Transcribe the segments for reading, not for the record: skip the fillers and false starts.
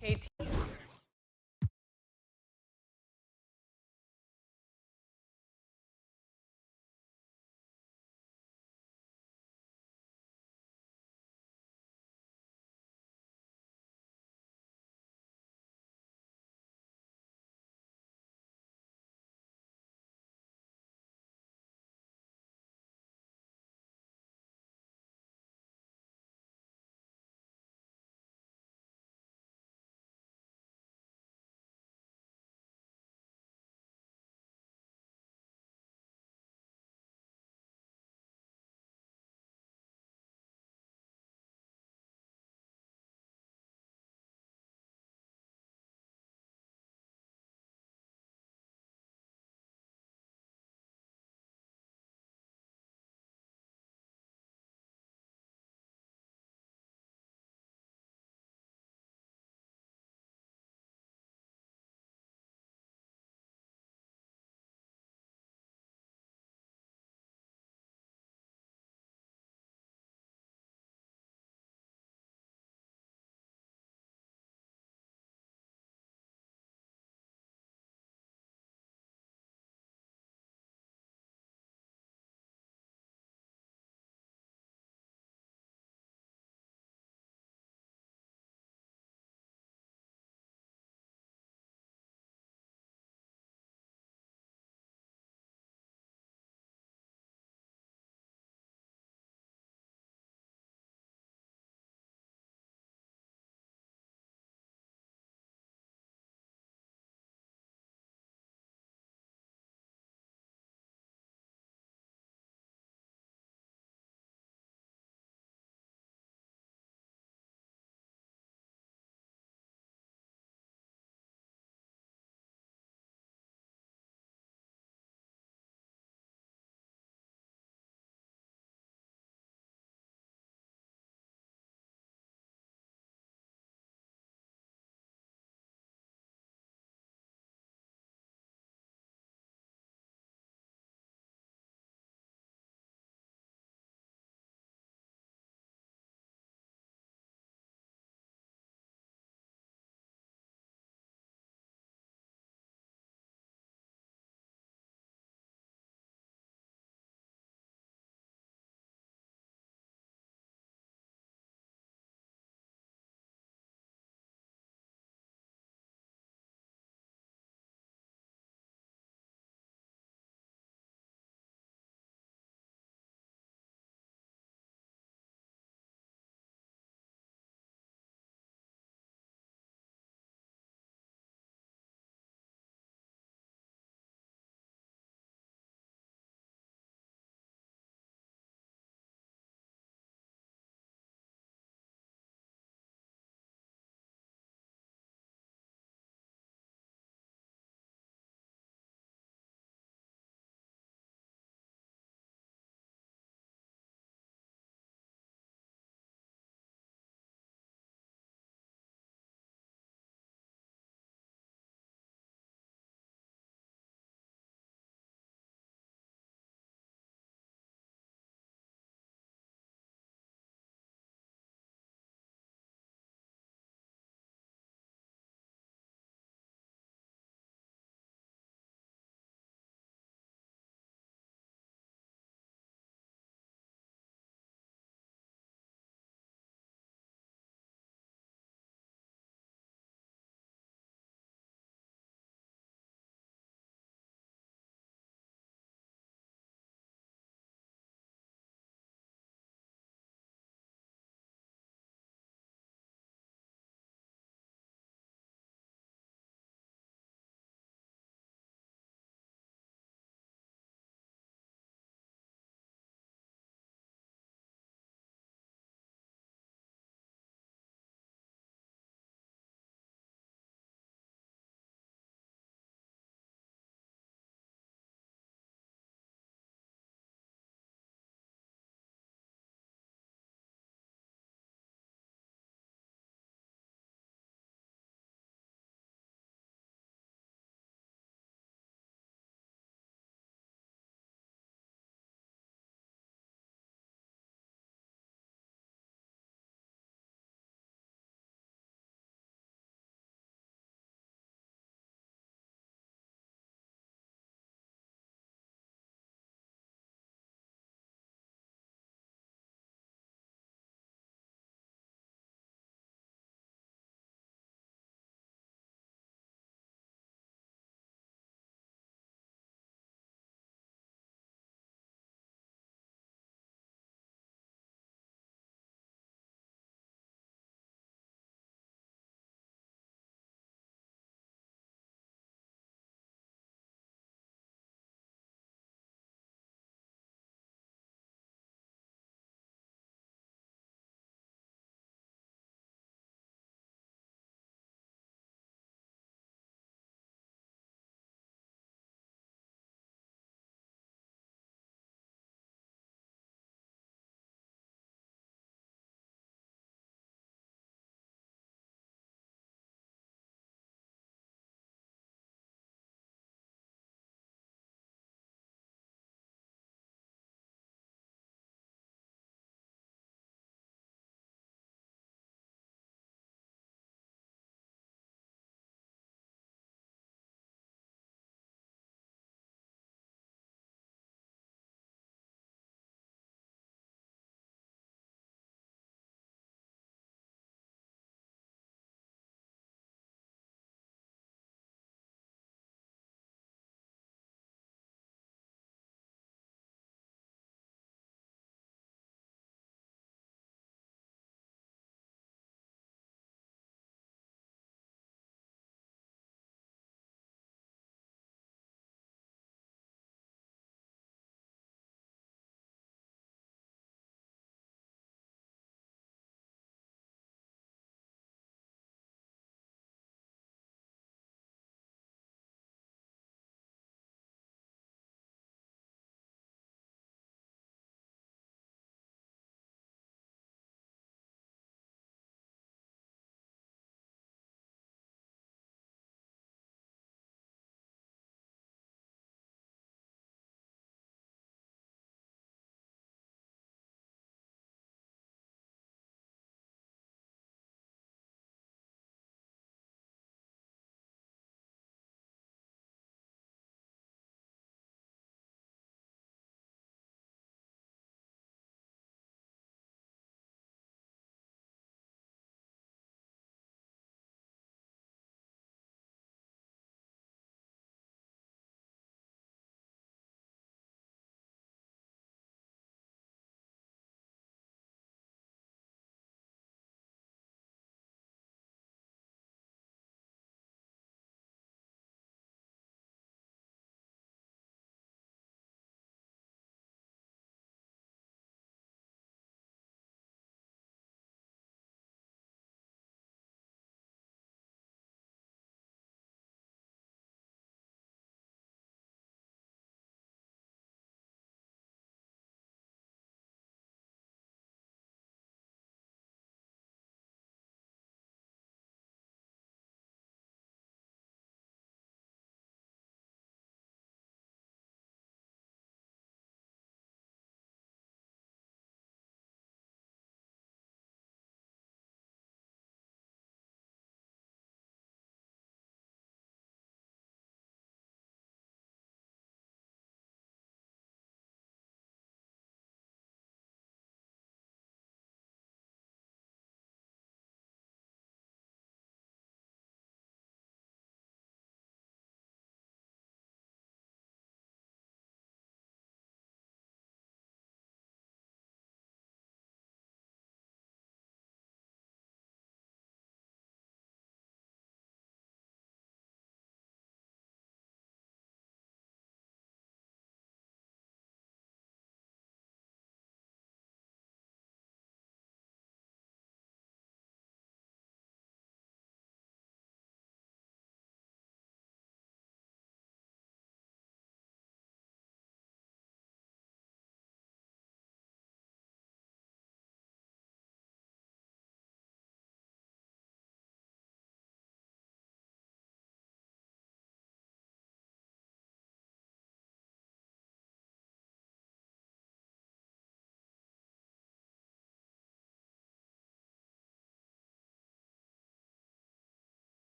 KT.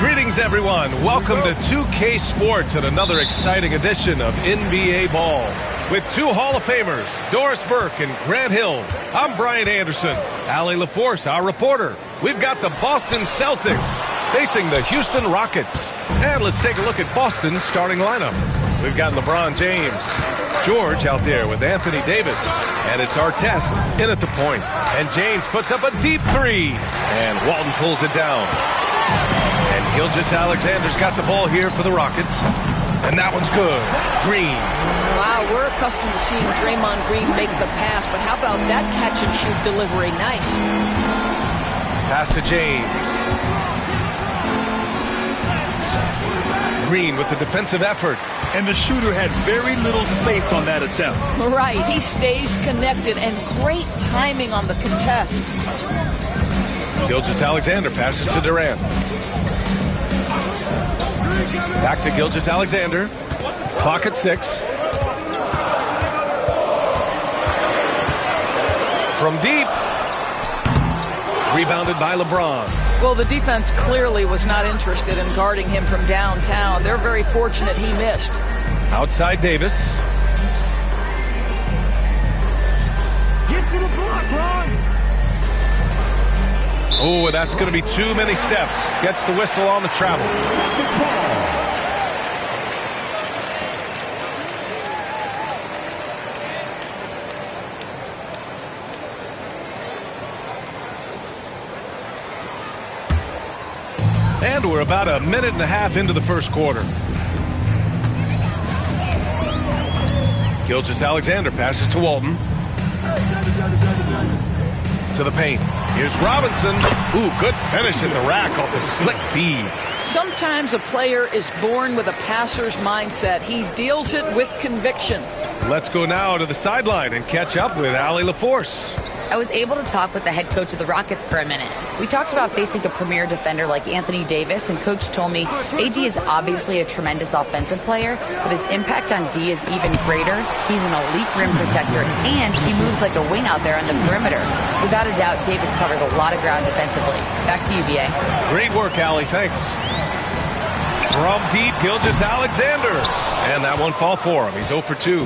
Greetings, everyone. Welcome to 2K Sports and another exciting edition of NBA Ball. With two Hall of Famers, Doris Burke and Grant Hill, I'm Brian Anderson. Allie LaForce, our reporter. We've got the Boston Celtics facing the Houston Rockets. And let's take a look at Boston's starting lineup. We've got LeBron James, George out there with Anthony Davis, and it's Artest in at the point. And James puts up a deep three, and Walton pulls it down. And Gilgeous-Alexander's got the ball here for the Rockets. And that one's good. Green. Wow, we're accustomed to seeing Draymond Green make the pass, but how about that catch-and-shoot delivery? Nice. Pass to James. Green with the defensive effort. And the shooter had very little space on that attempt. Right, he stays connected, and great timing on the contest. Gilgeous-Alexander passes to Durant. Back to Gilgeous-Alexander. Clock at 6. From deep. Rebounded by LeBron. Well, the defense clearly was not interested in guarding him from downtown. They're very fortunate he missed. Outside Davis. Get to the block, Ron. Oh, that's going to be too many steps. Gets the whistle on the travel. And we're about a minute and a half into the first quarter. Gilgeous-Alexander passes to Walton. To the paint. Here's Robinson. Ooh, good finish at the rack off the slick feed. Sometimes a player is born with a passer's mindset. He deals it with conviction. Let's go now to the sideline and catch up with Allie LaForce. I was able to talk with the head coach of the Rockets for a minute. We talked about facing a premier defender like Anthony Davis, and Coach told me AD is obviously a tremendous offensive player, but his impact on D is even greater. He's an elite rim protector, and he moves like a wing out there on the perimeter. Without a doubt, Davis covers a lot of ground defensively. Back to you, BA. Great work, Allie. Thanks. From deep, Gilgeous-Alexander. And that one fall for him. He's 0 for 2.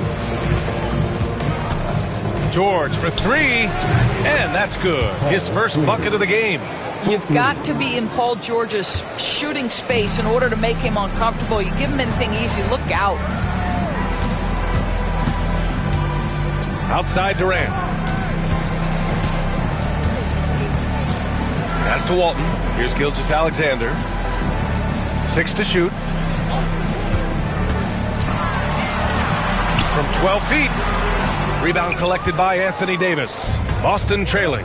George for 3, and that's good. His first bucket of the game. You've got to be in Paul George's shooting space in order to make him uncomfortable. You give him anything easy, look out. Outside Durant. Pass to Walton. Here's Gilgeous-Alexander. 6 to shoot. From 12 feet. Rebound collected by Anthony Davis. Boston trailing.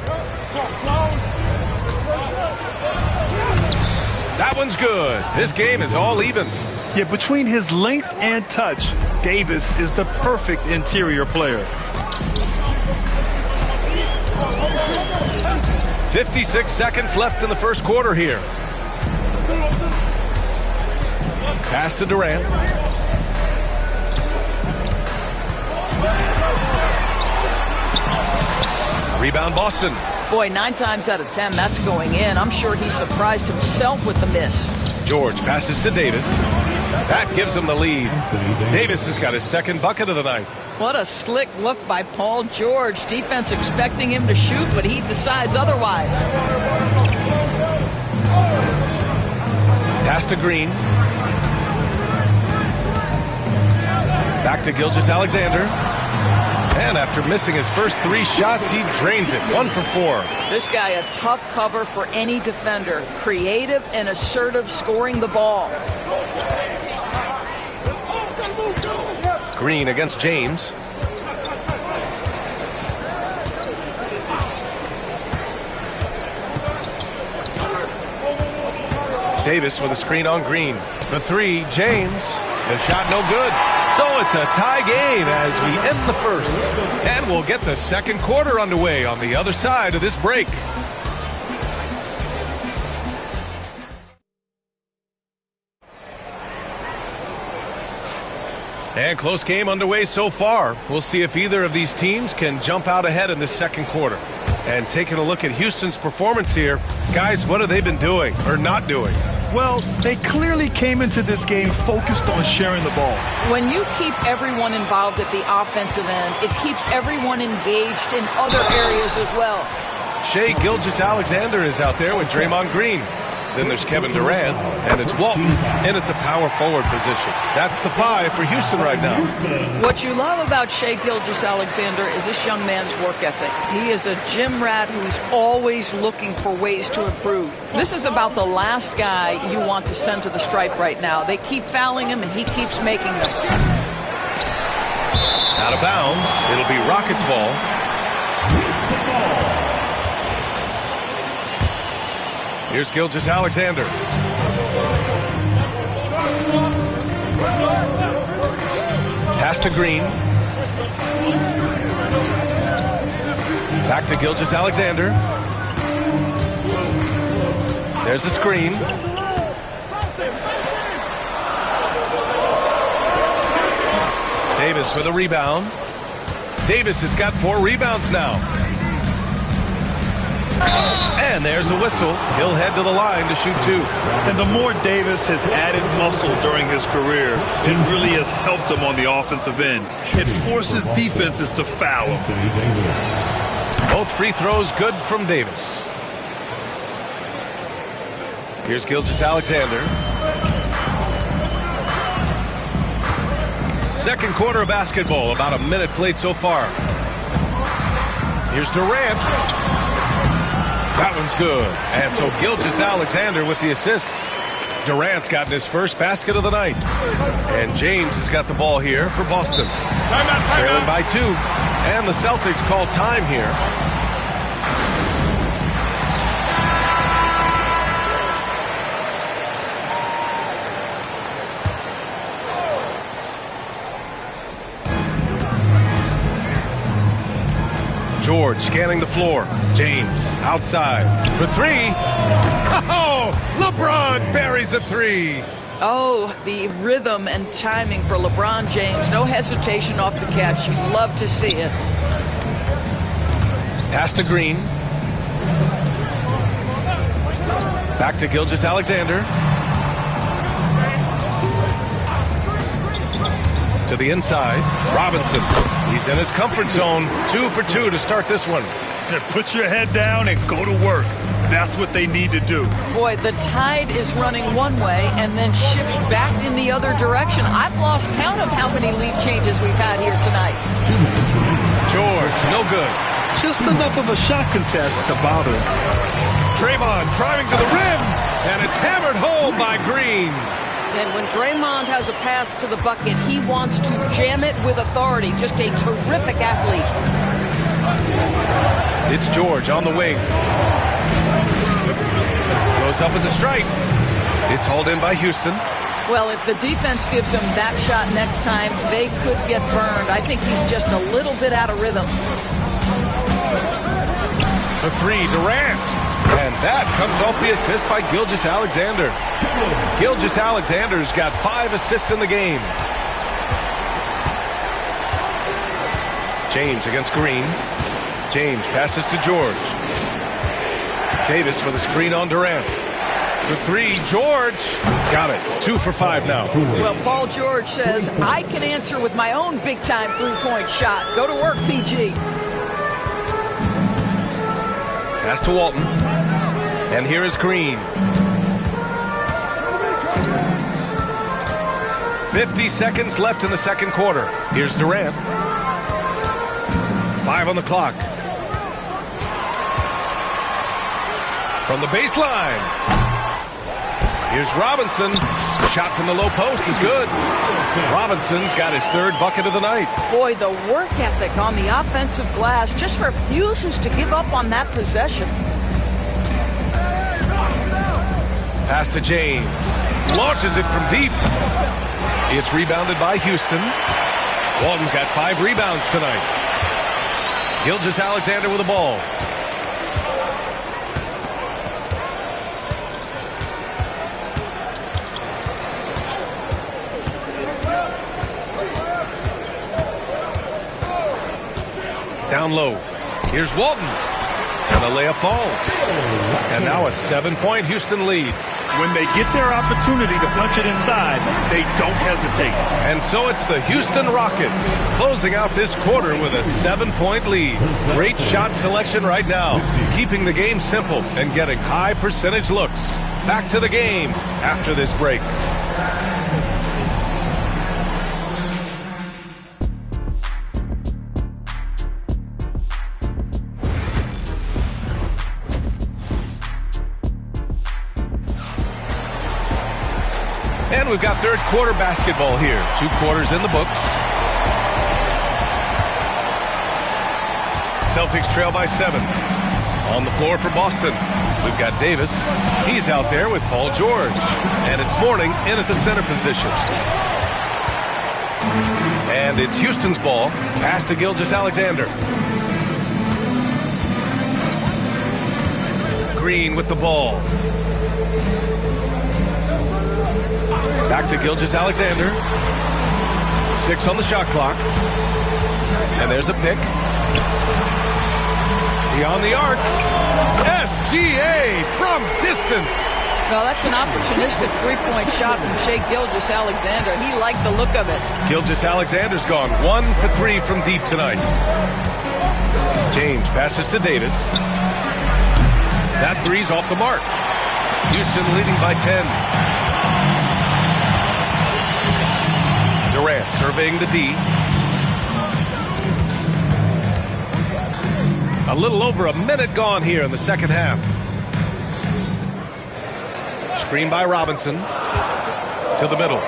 That one's good. This game is all even. Yeah, between his length and touch, Davis is the perfect interior player. 56 seconds left in the first quarter here. Pass to Durant. Rebound Boston. Boy, 9 times out of 10, that's going in. I'm sure he surprised himself with the miss. George passes to Davis. That gives him the lead. Davis has got his second bucket of the night. What a slick look by Paul George. Defense expecting him to shoot, but he decides otherwise. Pass to Green. Back to Gilgeous-Alexander. And after missing his first 3 shots, he drains it. 1 for 4. This guy a tough cover for any defender. Creative and assertive scoring the ball. Green against James. Davis with a screen on Green. The three, James. The shot no good. So it's a tie game as we end the first. And we'll get the second quarter underway on the other side of this break. And close game underway so far. We'll see if either of these teams can jump out ahead in this second quarter. And taking a look at Houston's performance here, guys, what have they been doing or not doing? Well, they clearly came into this game focused on sharing the ball. When you keep everyone involved at the offensive end, it keeps everyone engaged in other areas as well. Shai Gilgeous-Alexander is out there with Draymond Green. Then there's Kevin Durant, and it's Walton in at the power forward position. That's the 5 for Houston right now. What you love about Shai Gilgeous-Alexander is this young man's work ethic. He is a gym rat who's always looking for ways to improve. This is about the last guy you want to send to the stripe right now. They keep fouling him, and he keeps making them. Out of bounds. It'll be Rockets ball. Here's Gilgeous-Alexander. Pass to Green. Back to Gilgeous-Alexander. There's the screen. Davis with a rebound. Davis has got 4 rebounds now. And there's a whistle. He'll head to the line to shoot 2. And the more Davis has added muscle during his career, it really has helped him on the offensive end. It forces defenses to foul him. Both free throws good from Davis. Here's Gilgeous-Alexander. Second quarter of basketball. About a minute played so far. Here's Durant. That one's good. And so Gilgeous-Alexander with the assist. Durant's gotten his first basket of the night. And James has got the ball here for Boston. Trailing by 2. And the Celtics call time here. George scanning the floor. James outside for 3. Oh, LeBron buries a 3. Oh, the rhythm and timing for LeBron James. No hesitation off the catch. You love to see it. Pass to Green. Back to Gilgeous-Alexander. To the inside. Robinson. He's in his comfort zone. 2 for 2 to start this one. Put your head down and go to work. That's what they need to do. Boy, the tide is running one way and then shifts back in the other direction. I've lost count of how many lead changes we've had here tonight. George, no good. Just enough of a shot contest to bother. Draymond driving to the rim, and it's hammered home by Green. And when Draymond has a path to the bucket, he wants to jam it with authority. Just a terrific athlete. It's George on the wing. Goes up with the strike. It's hauled in by Houston. Well, if the defense gives him that shot next time, they could get burned. I think he's just a little bit out of rhythm. The 3, Durant. And that comes off the assist by Gilgeous-Alexander. Gilgeous-Alexander's got 5 assists in the game. James against Green. James passes to George. Davis with a screen on Durant. The 3, George. Got it. 2 for 5 now. Well, Paul George says, I can answer with my own big-time three-point shot. Go to work, PG. Pass to Walton. And here is Green. 50 seconds left in the second quarter. Here's Durant. 5 on the clock. From the baseline. Here's Robinson. Shot from the low post is good. Robinson's got his third bucket of the night. Boy, the work ethic on the offensive glass just refuses to give up on that possession. Pass to James. Launches it from deep. It's rebounded by Houston. Walton's got 5 rebounds tonight. Gilgeous-Alexander with the ball. Down low. Here's Walton. And the layup falls. And now a 7-point Houston lead. When they get their opportunity to punch it inside, they don't hesitate. And so it's the Houston Rockets closing out this quarter with a 7-point lead. Great shot selection right now, keeping the game simple and getting high percentage looks. Back to the game after this break. And we've got third quarter basketball here. 2 quarters in the books. Celtics trail by 7. On the floor for Boston, we've got Davis. He's out there with Paul George. And it's Mourning in at the center position. And it's Houston's ball. Pass to Gilgeous-Alexander. Green with the ball. Back to Gilgeous-Alexander. 6 on the shot clock. And there's a pick. Beyond the arc. SGA from distance. Well, that's an opportunistic three-point shot from Shai Gilgeous-Alexander. He liked the look of it. Gilgeous-Alexander's gone 1 for 3 from deep tonight. James passes to Davis. That three's off the mark. Houston leading by 10. Durant surveying the D. A little over a minute gone here in the second half. Screen by Robinson. To the middle.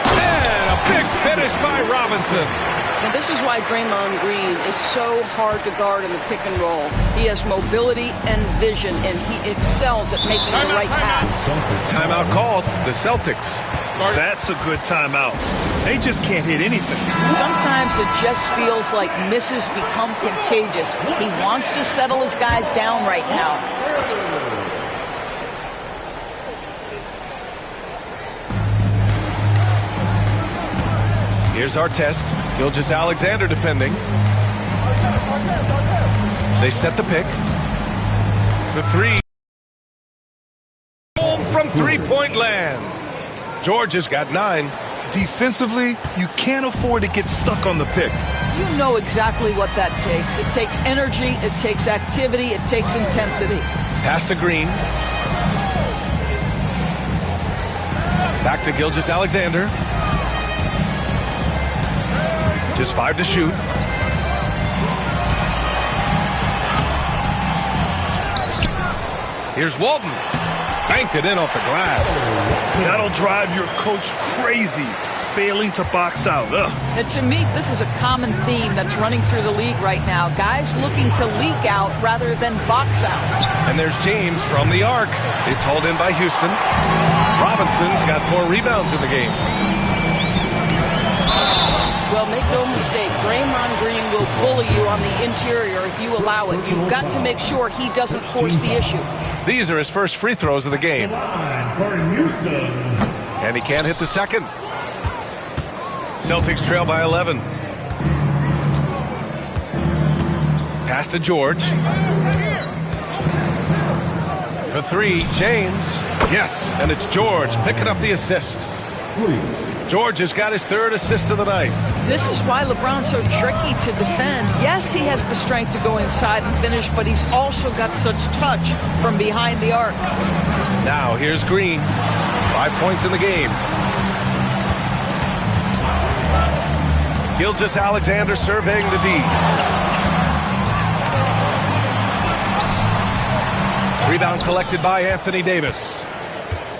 And a big finish by Robinson. And this is why Draymond Green is so hard to guard in the pick and roll. He has mobility and vision, and he excels at making the right pass. Timeout called. The Celtics. That's a good timeout. They just can't hit anything. Sometimes it just feels like misses become contagious. He wants to settle his guys down right now. Here's our test. Gilgeous-Alexander defending. They set the pick. The 3. Home from three-point land. George has got 9. Defensively, you can't afford to get stuck on the pick. You know exactly what that takes. It takes energy, it takes activity, it takes intensity. Pass to Green. Back to Gilgeous-Alexander. Just 5 to shoot. Here's Walton. Banked it in off the glass. That'll drive your coach crazy, failing to box out. Ugh. And to me, this is a common theme that's running through the league right now. Guys looking to leak out rather than box out. And there's James from the arc. It's hauled in by Houston. Robinson's got 4 rebounds in the game. Well, make no mistake, Draymond Green will bully you on the interior if you allow it. You've got to make sure he doesn't force the issue. These are his first free throws of the game. And he can't hit the second. Celtics trail by 11. Pass to George. For 3, James. Yes, and it's George picking up the assist. George has got his 3rd assist of the night. This is why LeBron's so tricky to defend. Yes, he has the strength to go inside and finish, but he's also got such touch from behind the arc. Now here's Green. 5 points in the game. Gilgeous-Alexander surveying the D. Rebound collected by Anthony Davis.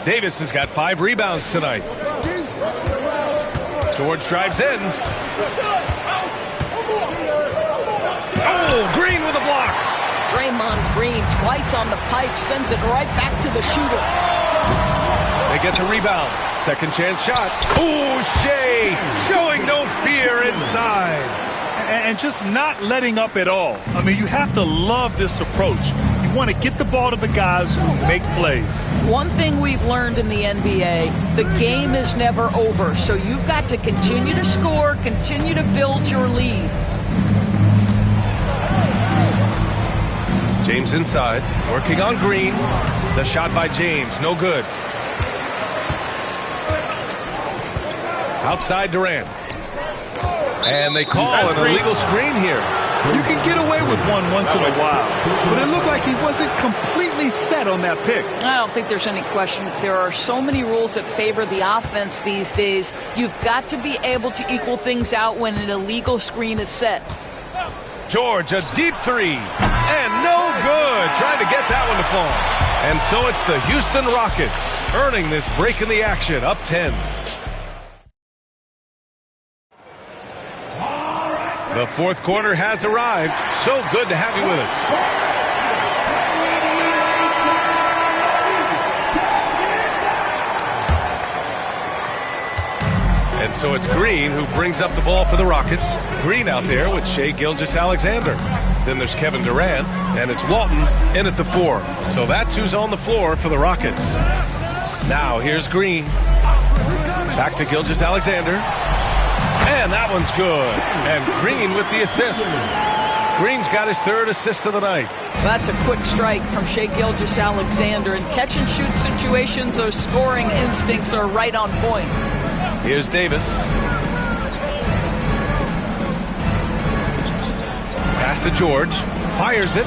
Davis has got 5 rebounds tonight. George drives in. Oh, Green with a block. Draymond Green twice on the pipe, sends it right back to the shooter. They get the rebound. Second chance shot. Oh, Shea showing no fear inside. And just not letting up at all. I mean, you have to love this approach. You want to get the ball to the guys who make plays. One thing we've learned in the NBA, the game is never over. So you've got to continue to score, continue to build your lead. James inside, working on Green. The shot by James, no good. Outside Durant. And they call an illegal screen here. You can get away with one once in a while, but it looked like he wasn't completely set on that pick. I don't think there's any question. There are so many rules that favor the offense these days. You've got to be able to equal things out when an illegal screen is set. George, a deep 3. And no good. Trying to get that one to fall. And so it's the Houston Rockets earning this break in the action, up 10. The fourth quarter has arrived. So good to have you with us. And so it's Green who brings up the ball for the Rockets. Green out there with Shai Gilgeous-Alexander. Then there's Kevin Durant, and it's Walton in at the 4. So that's who's on the floor for the Rockets. Now here's Green. Back to Gilgeous-Alexander. And that one's good. And Green with the assist. Green's got his 3rd assist of the night. That's a quick strike from Shai Gilgeous-Alexander. In catch-and-shoot situations, those scoring instincts are right on point. Here's Davis. Pass to George. Fires it.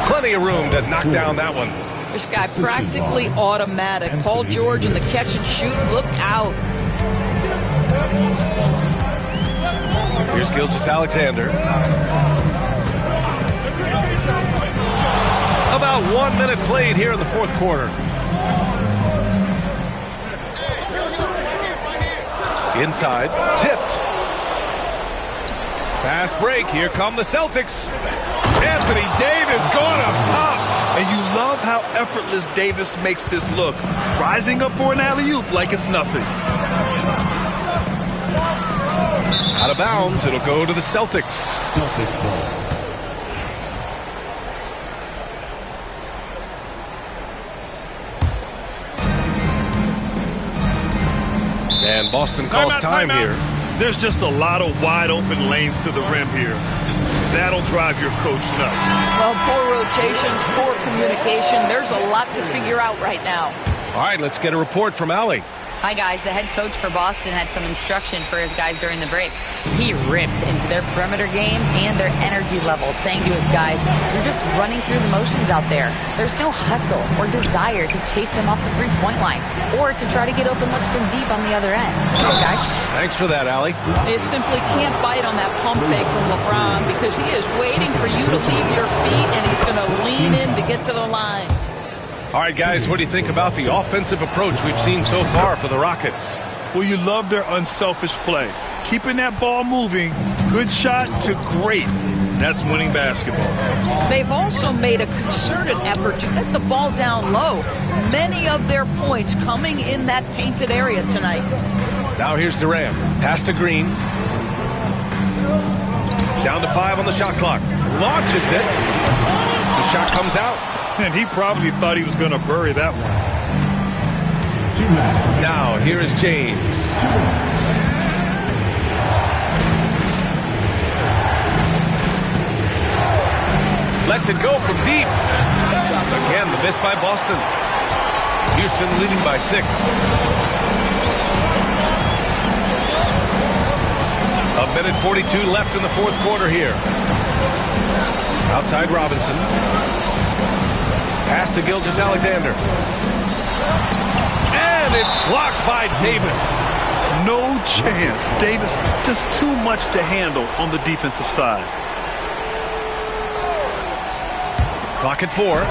Plenty of room to knock down that one. This guy practically automatic. Paul George in the catch-and-shoot. Look out. Here's Gilgeous-Alexander. About 1 minute played here in the fourth quarter. Inside, tipped. Fast break, here come the Celtics. Anthony Davis going up top. And you love how effortless Davis makes this look. Rising up for an alley-oop like it's nothing. Out of bounds, it'll go to the Celtics. Celtics ball. And Boston calls time here. There's just a lot of wide open lanes to the rim here. That'll drive your coach nuts. Well, poor rotations, poor communication. There's a lot to figure out right now. All right, let's get a report from Allie. Hi, guys. The head coach for Boston had some instruction for his guys during the break. He ripped into their perimeter game and their energy level, saying to his guys, "You're just running through the motions out there. There's no hustle or desire to chase them off the three-point line or to try to get open looks from deep on the other end." Okay, guys? Thanks for that, Allie. You simply can't bite on that pump fake from LeBron because he is waiting for you to leave your feet, and he's going to lean in to get to the line. All right, guys, what do you think about the offensive approach we've seen so far for the Rockets? Well, you love their unselfish play. Keeping that ball moving, good shot to great. That's winning basketball. They've also made a concerted effort to get the ball down low. Many of their points coming in that painted area tonight. Now here's Durant. Pass to Green. Down to 5 on the shot clock. Launches it. The shot comes out. And he probably thought he was going to bury that one. Now, here is James. Lets it go from deep. Again, the miss by Boston. Houston leading by 6. A minute 42 left in the fourth quarter here. Outside Robinson. Pass to Gilgeous-Alexander. And it's blocked by Davis. No chance. Davis just too much to handle on the defensive side. Clock at 4.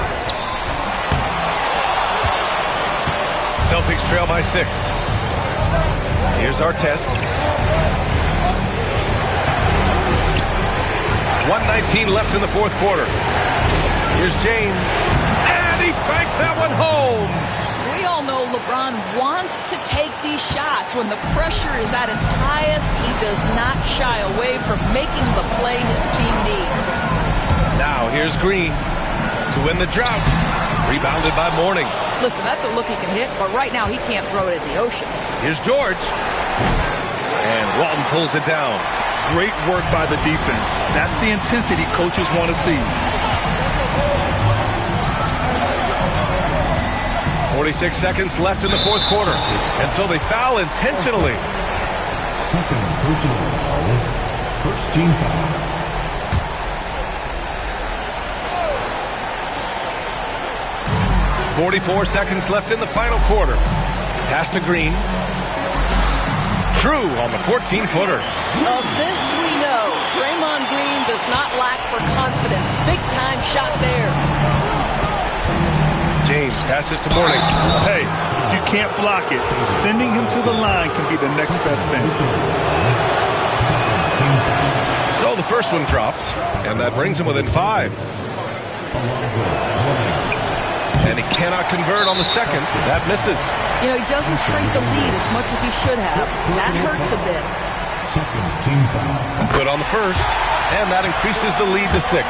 Celtics trail by 6. Here's Artest. 1:19 left in the fourth quarter. Here's James. And he banks that one home. We all know LeBron wants to take these shots. When the pressure is at its highest, he does not shy away from making the play his team needs. Now here's Green to win the drought. Rebounded by Mourning. Listen, that's a look he can hit, but right now he can't throw it in the ocean. Here's George. And Walton pulls it down. Great work by the defense. That's the intensity coaches want to see. 46 seconds left in the fourth quarter. And so they foul intentionally. Second personal foul. First team foul. 44 seconds left in the final quarter. Pass to Green. True on the 14-footer. Of this we know. Draymond Green does not lack for confidence. Big time shot there. James passes to Mourning. Hey, if you can't block it, sending him to the line can be the next best thing. So the first one drops, and that brings him within 5. And he cannot convert on the second. That misses. You know, he doesn't shrink the lead as much as he should have. That hurts a bit. Second team foul. Good on the first, and that increases the lead to 6.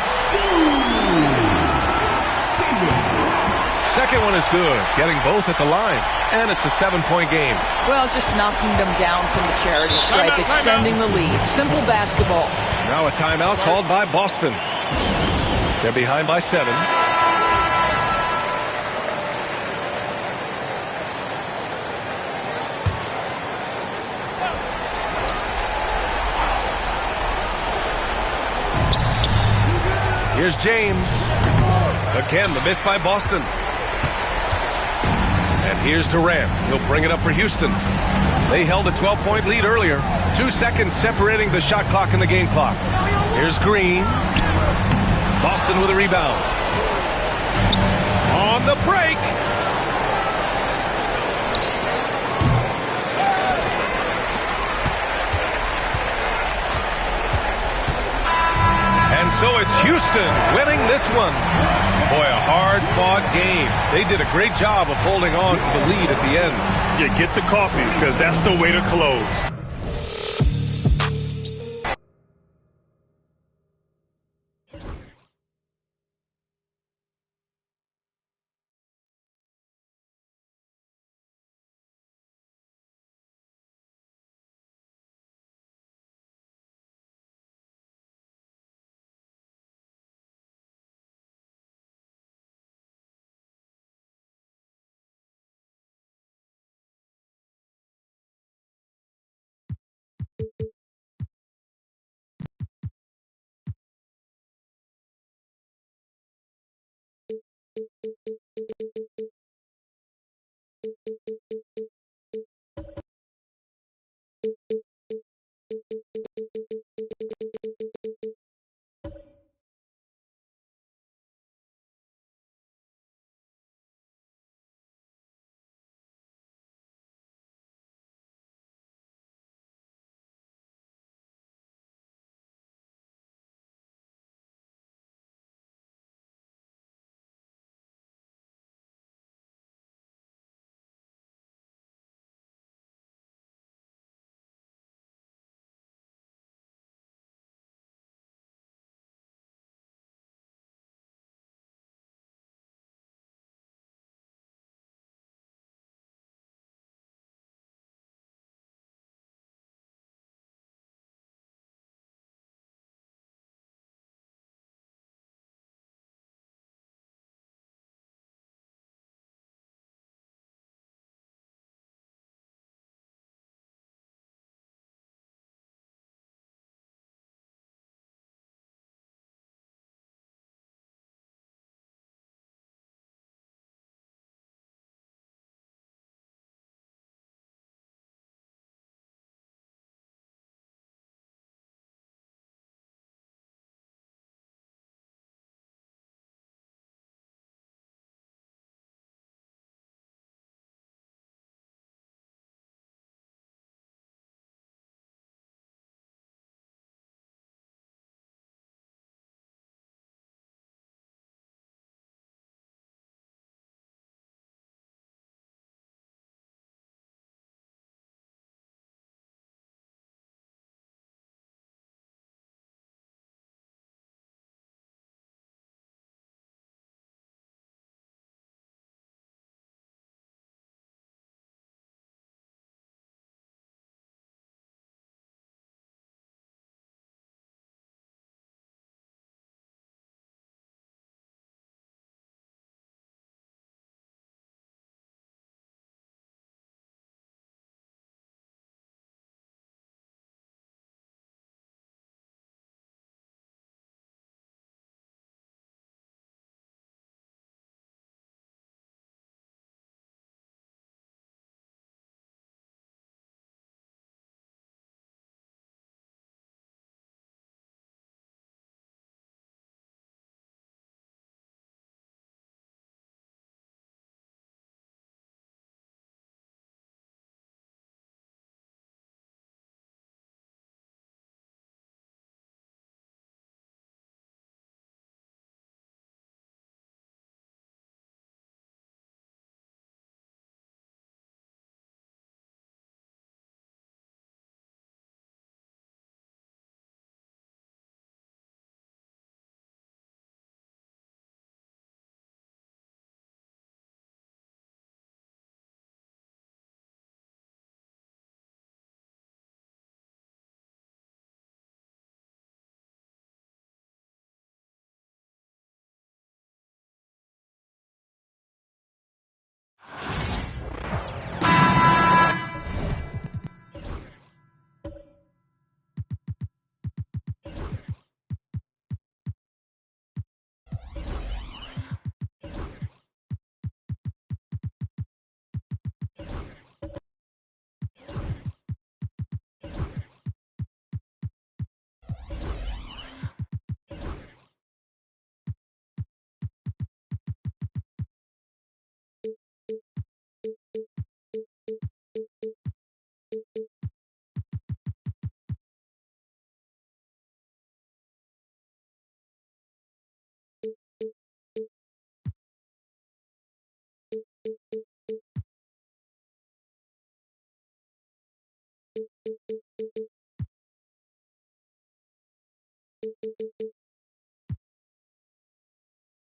Second one is good, getting both at the line, and it's a 7-point game. Well, just knocking them down from the charity stripe, extending the lead. Simple basketball. Now a timeout called by Boston. They're behind by 7. Here's James. Again, the miss by Boston. And here's Durant. He'll bring it up for Houston. They held a 12-point lead earlier. 2 seconds separating the shot clock and the game clock. Here's Green. Boston with a rebound. On the break. And so it's Houston winning this one. Boy, a hard-fought game. They did a great job of holding on to the lead at the end. You get the coffee, because that's the way to close.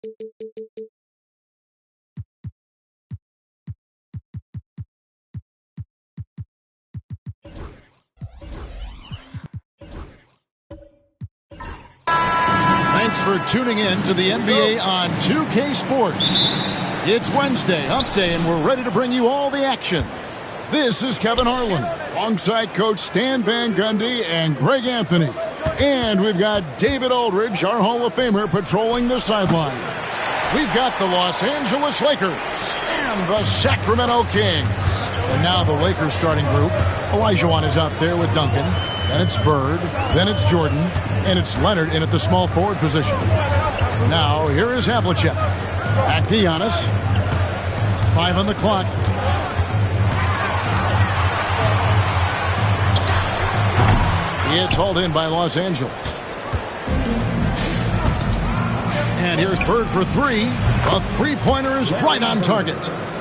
Thanks for tuning in to the NBA on 2K Sports. It's Wednesday, Hump Day, and we're ready to bring you all the action. This is Kevin Harlan, alongside Coach Stan Van Gundy and Greg Anthony. And we've got David Aldridge, our Hall of Famer, patrolling the sidelines. We've got the Los Angeles Lakers and the Sacramento Kings. And now the Lakers starting group. Olajuwon is out there with Duncan. Then it's Bird. Then it's Jordan. And it's Leonard in at the small forward position. Now, here is Havlicek. Back to Giannis. 5 on the clock. It's hauled in by Los Angeles. And here's Bird for 3. A three-pointer is right on target.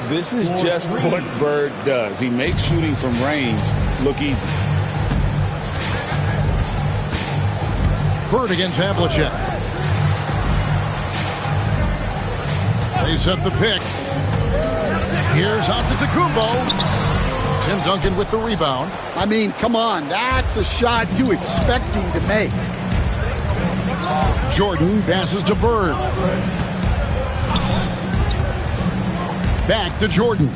This is just what Bird does. He makes shooting from range look easy. Bird against Havlicek. They set the pick. Here's Antetokounmpo. Tim Duncan with the rebound. I mean, come on. That's a shot you expect him to make. Jordan passes to Bird. Back to Jordan.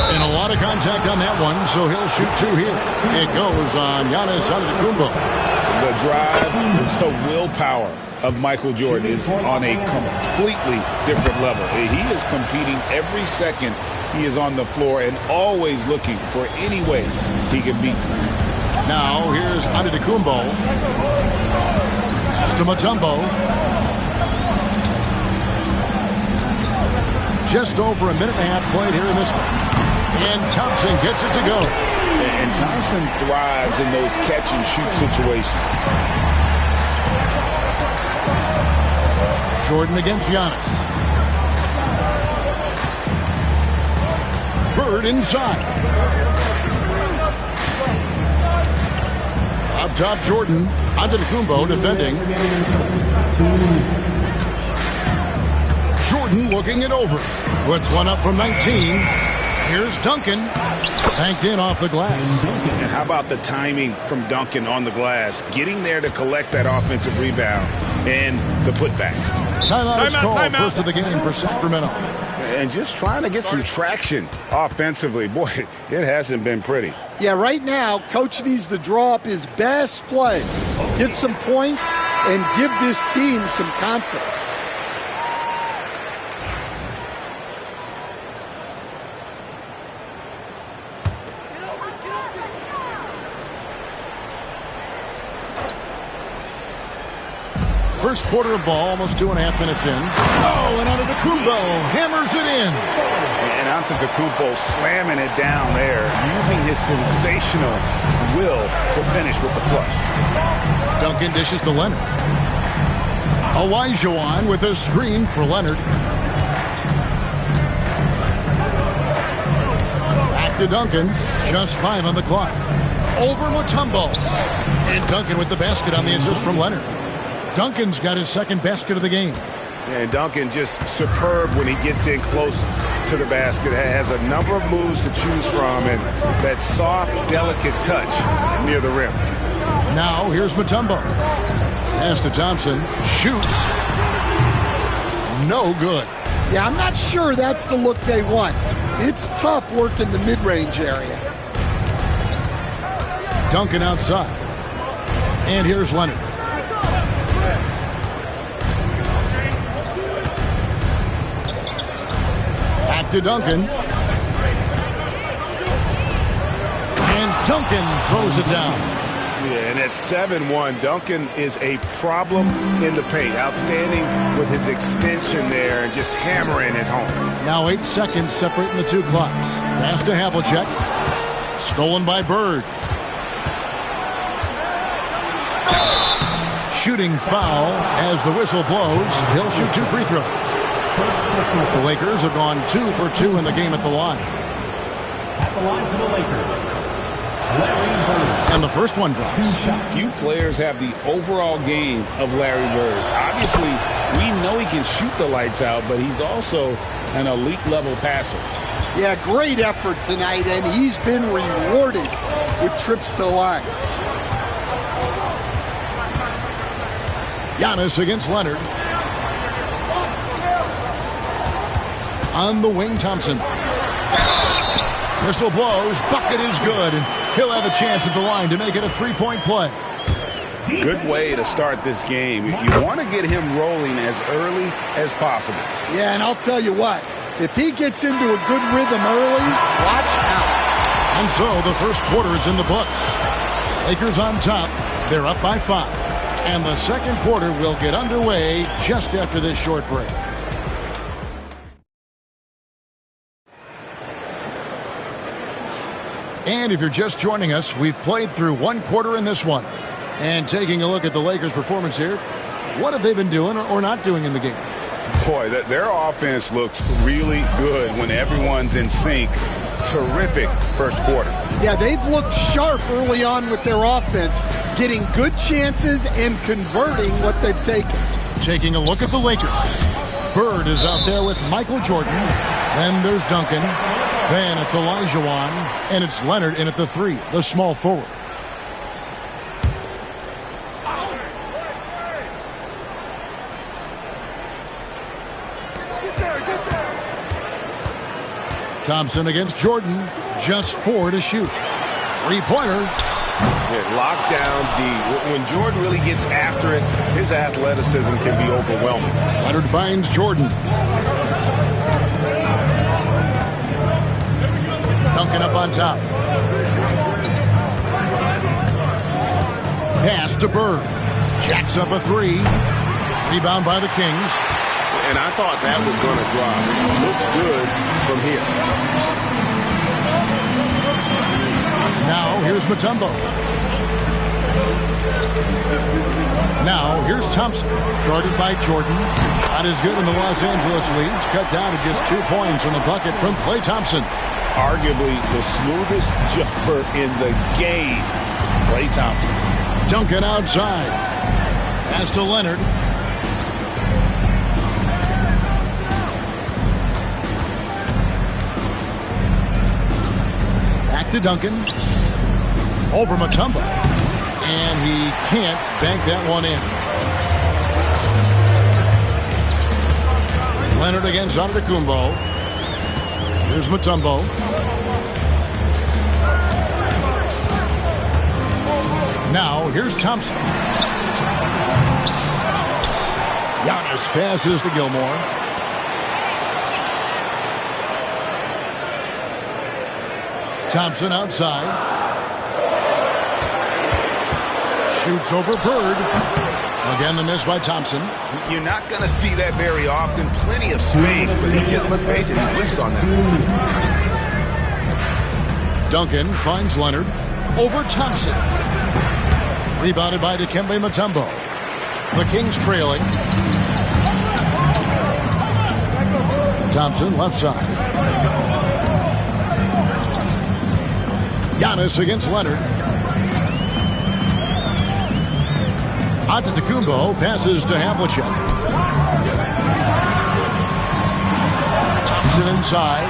And a lot of contact on that one, so he'll shoot 2 here. It goes on Giannis Antetokounmpo. The drive is the willpower of Michael Jordan is on a completely different level. He is competing every second he is on the floor and always looking for any way he can beat. Now here's Antetokounmpo. Pass to Mutombo. Just over a minute and a half played here in this one. And Thompson gets it to go. And Thompson thrives in those catch-and-shoot situations. Jordan against Giannis. Bird inside. Up top, Jordan. Antetokounmpo defending. Jordan looking it over. Puts one up from 19. Here's Duncan. Banked in off the glass. And how about the timing from Duncan on the glass? Getting there to collect that offensive rebound and the putback. Timeout is called. First of the game for Sacramento. And just trying to get some traction offensively. Boy, it hasn't been pretty. Yeah, right now, Coach needs to draw up his best play, get some points, and give this team some confidence. First quarter of ball, almost 2.5 minutes in. Oh, and Antetokounmpo hammers it in. And Antetokounmpo slamming it down there, using his sensational will to finish with the flush. Duncan dishes to Leonard. Olajuwon with a screen for Leonard. Back to Duncan. Just 5 on the clock. Over Mutombo. And Duncan with the basket on the assist from Leonard. Duncan's got his second basket of the game. And Duncan just superb when he gets in close to the basket. Has a number of moves to choose from and that soft, delicate touch near the rim. Now here's Mutombo. Pass to Thompson. Shoots. No good. Yeah, I'm not sure that's the look they want. It's tough working the mid-range area. Duncan outside. And here's Leonard. Back to Duncan. And Duncan throws it down. Yeah, and at 7-1, Duncan is a problem in the paint. Outstanding with his extension there and just hammering it home. Now 8 seconds separating the two clocks. Pass to Havlicek. Stolen by Bird. Shooting foul as the whistle blows. He'll shoot 2 free throws. The Lakers have gone 2 for 2 in the game at the line. At the line for the Lakers, Larry Bird. And the first one drops. Few players have the overall game of Larry Bird. Obviously, we know he can shoot the lights out, but he's also an elite level passer. Yeah, great effort tonight, and he's been rewarded with trips to the line. Giannis against Leonard. On the wing, Thompson. Whistle blows. Bucket is good. And he'll have a chance at the line to make it a three-point play. Good way to start this game. You want to get him rolling as early as possible. Yeah, and I'll tell you what. If he gets into a good rhythm early, watch out. And so the first quarter is in the books. Lakers on top. They're up by 5. And the second quarter will get underway just after this short break. And if you're just joining us, we've played through one quarter in this one. And taking a look at the Lakers' performance here, what have they been doing or not doing in the game? Boy, their offense looks really good when everyone's in sync. Terrific first quarter. Yeah, they've looked sharp early on with their offense, getting good chances and converting what they've taken. Taking a look at the Lakers. Bird is out there with Michael Jordan. Then there's Duncan. Then it's Olajuwon. And it's Leonard in at the 3, the small forward. Thompson against Jordan. Just 4 to shoot. Three-pointer. Yeah, lockdown D. When Jordan really gets after it, his athleticism can be overwhelming. Leonard finds Jordan. Duncan up on top. Pass to Bird. Jacks up a 3. Rebound by the Kings. And I thought that was going to drop. It looked good from here. Now here's Mutombo. Now here's Thompson. Guarded by Jordan. Shot is good and the Los Angeles leads. Cut down to just 2 points on the bucket from Klay Thompson. Arguably the smoothest jumper in the game. Klay Thompson. Duncan outside. Pass to Leonard. Back to Duncan. Over Mutombo. And he can't bank that one in. Leonard against Antetokounmpo. Here's Mutombo. Now here's Thompson. Giannis passes to Gilmore. Thompson outside. Shoots over Bird. Again, the miss by Thompson. You're not going to see that very often. Plenty of space, but he just, let's face it, he whiffs on that. Duncan finds Leonard. Over Thompson. Rebounded by Dikembe Mutombo. The Kings trailing. Thompson left side. Giannis against Leonard. Antetokounmpo passes to Havlicek. Thompson inside.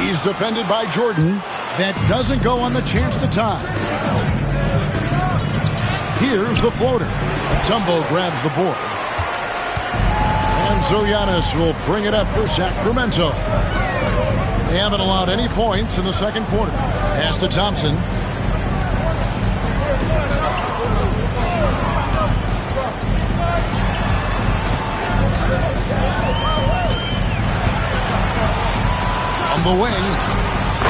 He's defended by Jordan. That doesn't go on the chance to tie. Here's the floater. Mutombo grabs the board. And so Giannis will bring it up for Sacramento. They haven't allowed any points in the second quarter. Pass to Thompson. On the wing.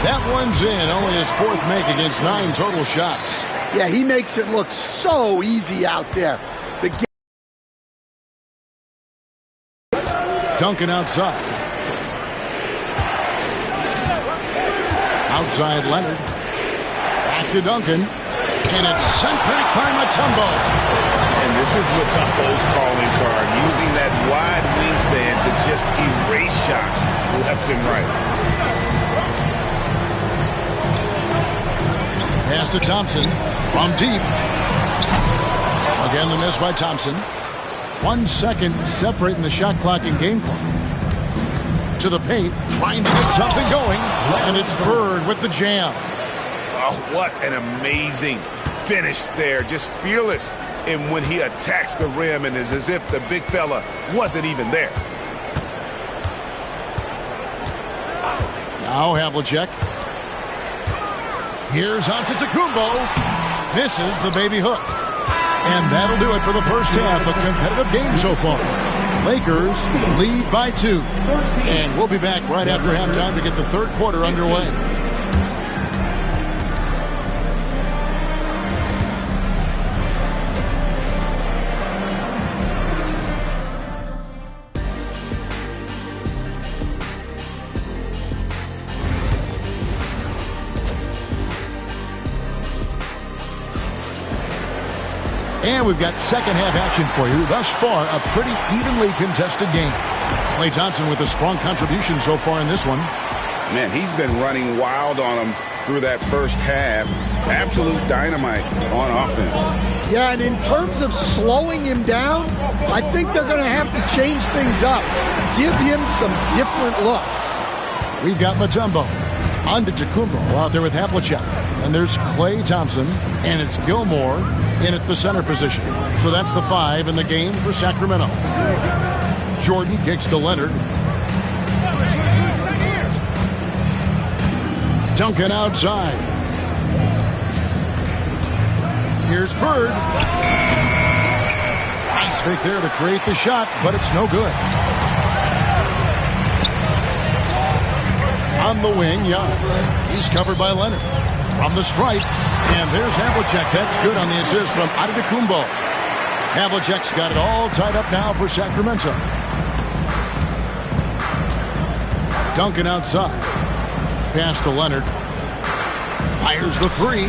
That one's in. Only his 4th make against 9 total shots. Yeah, he makes it look so easy out there. Duncan outside. Outside Leonard. Back to Duncan. And it's sent back by Mutombo. And this is Mutombo's calling card, using that wide wingspan to just erase shots left and right. Pass to Thompson from deep. Again, the miss by Thompson. 1 second separating the shot clock and game clock. To the paint, trying to get something going, and it's Bird with the jam. Oh, what an amazing finish there. Just fearless. And when he attacks the rim, and it's as if the big fella wasn't even there. Now Havlicek. Here's Antetokounmpo. Misses the baby hook. And that'll do it for the first half. A competitive game so far. Lakers lead by 2. And we'll be back right after halftime to get the third quarter underway. And we've got second half action for you. Thus far, a pretty evenly contested game. Klay Thompson with a strong contribution so far in this one. Man, he's been running wild on him through that first half. Absolute dynamite on offense. Yeah, and in terms of slowing him down, I think they're going to have to change things up. Give him some different looks. We've got Mutombo. Antetokounmpo out there with Havlicek. And there's Klay Thompson. And it's Gilmore in at the center position. So that's the 5 in the game for Sacramento. Jordan kicks to Leonard. Duncan outside. Here's Bird. Nice fake there to create the shot, but it's no good. On the wing, Giannis. He's covered by Leonard. From the stripe, and there's Havlicek. That's good on the assist from Antetokounmpo. Havlicek's got it all tied up now for Sacramento. Duncan outside. Pass to Leonard. Fires the 3.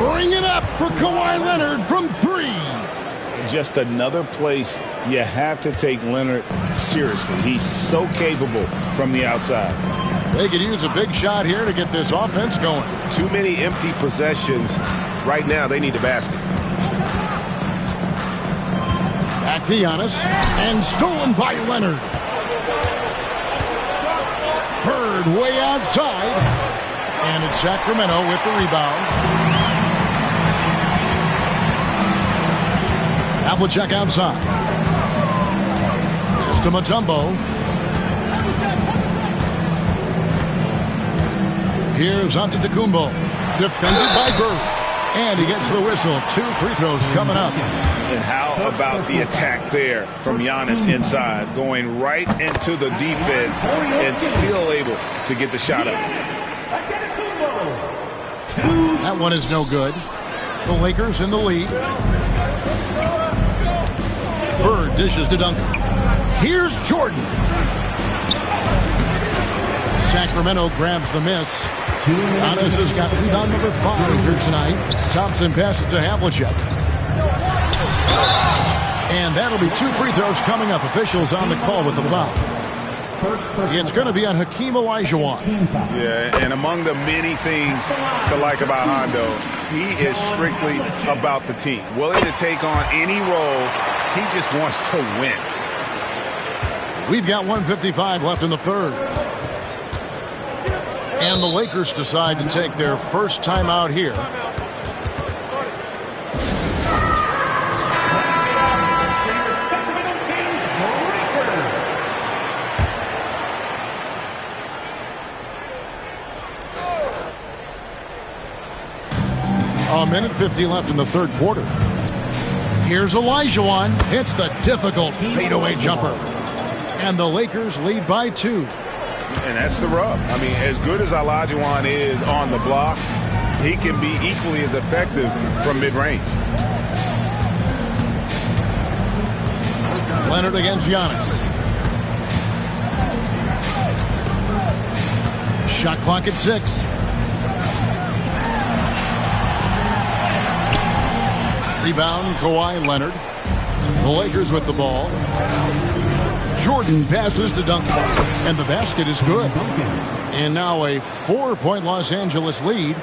Bring it up for Kawhi Leonard from 3. Just another place you have to take Leonard seriously. He's so capable from the outside. They could use a big shot here to get this offense going. Too many empty possessions. Right now, they need the basket. Back to Giannis. And stolen by Leonard. Bird way outside. And it's Sacramento with the rebound. Havlicek outside. Pass to Mutombo. Here's Antetokounmpo. Defended by Bird. And he gets the whistle. 2 free throws coming up. And how about the attack there from Giannis inside, going right into the defense and still able to get the shot up. That one is no good. The Lakers in the lead. Bird dishes to Duncan. Here's Jordan. Sacramento grabs the miss. Giannis has got rebound number 5 here tonight. Thompson passes to Havlicek. And that'll be 2 free throws coming up. Officials on the call with the foul. It's going to be on Hakeem Olajuwon. Yeah, and among the many things to like about Hondo, he is strictly about the team. Willing to take on any role. He just wants to win. We've got 1:55 left in the third. And the Lakers decide to take their first time out here. A minute 50 left in the third quarter. Here's Olajuwon. Hits the difficult fadeaway jumper. And the Lakers lead by 2. And that's the rub. I mean, as good as Olajuwon is on the blocks, he can be equally as effective from mid-range. Leonard against Giannis. Shot clock at 6. Rebound, Kawhi Leonard. The Lakers with the ball. Jordan passes to Duncan. And the basket is good. And now a 4-point Los Angeles lead.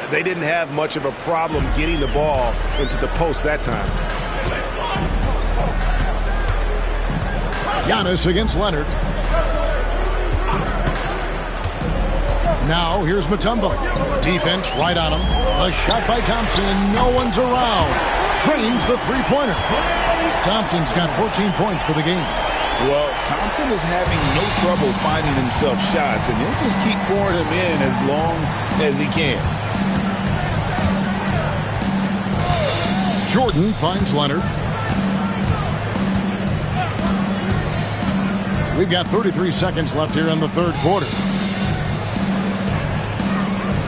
They didn't have much of a problem getting the ball into the post that time. Giannis against Leonard. Now here's Mutombo. Defense right on him. A shot by Thompson. No one's around. Drains the three-pointer. Thompson's got 14 points for the game. Well, Thompson is having no trouble finding himself shots, and he'll just keep pouring them in as long as he can. Jordan finds Leonard. We've got 33 seconds left here in the third quarter.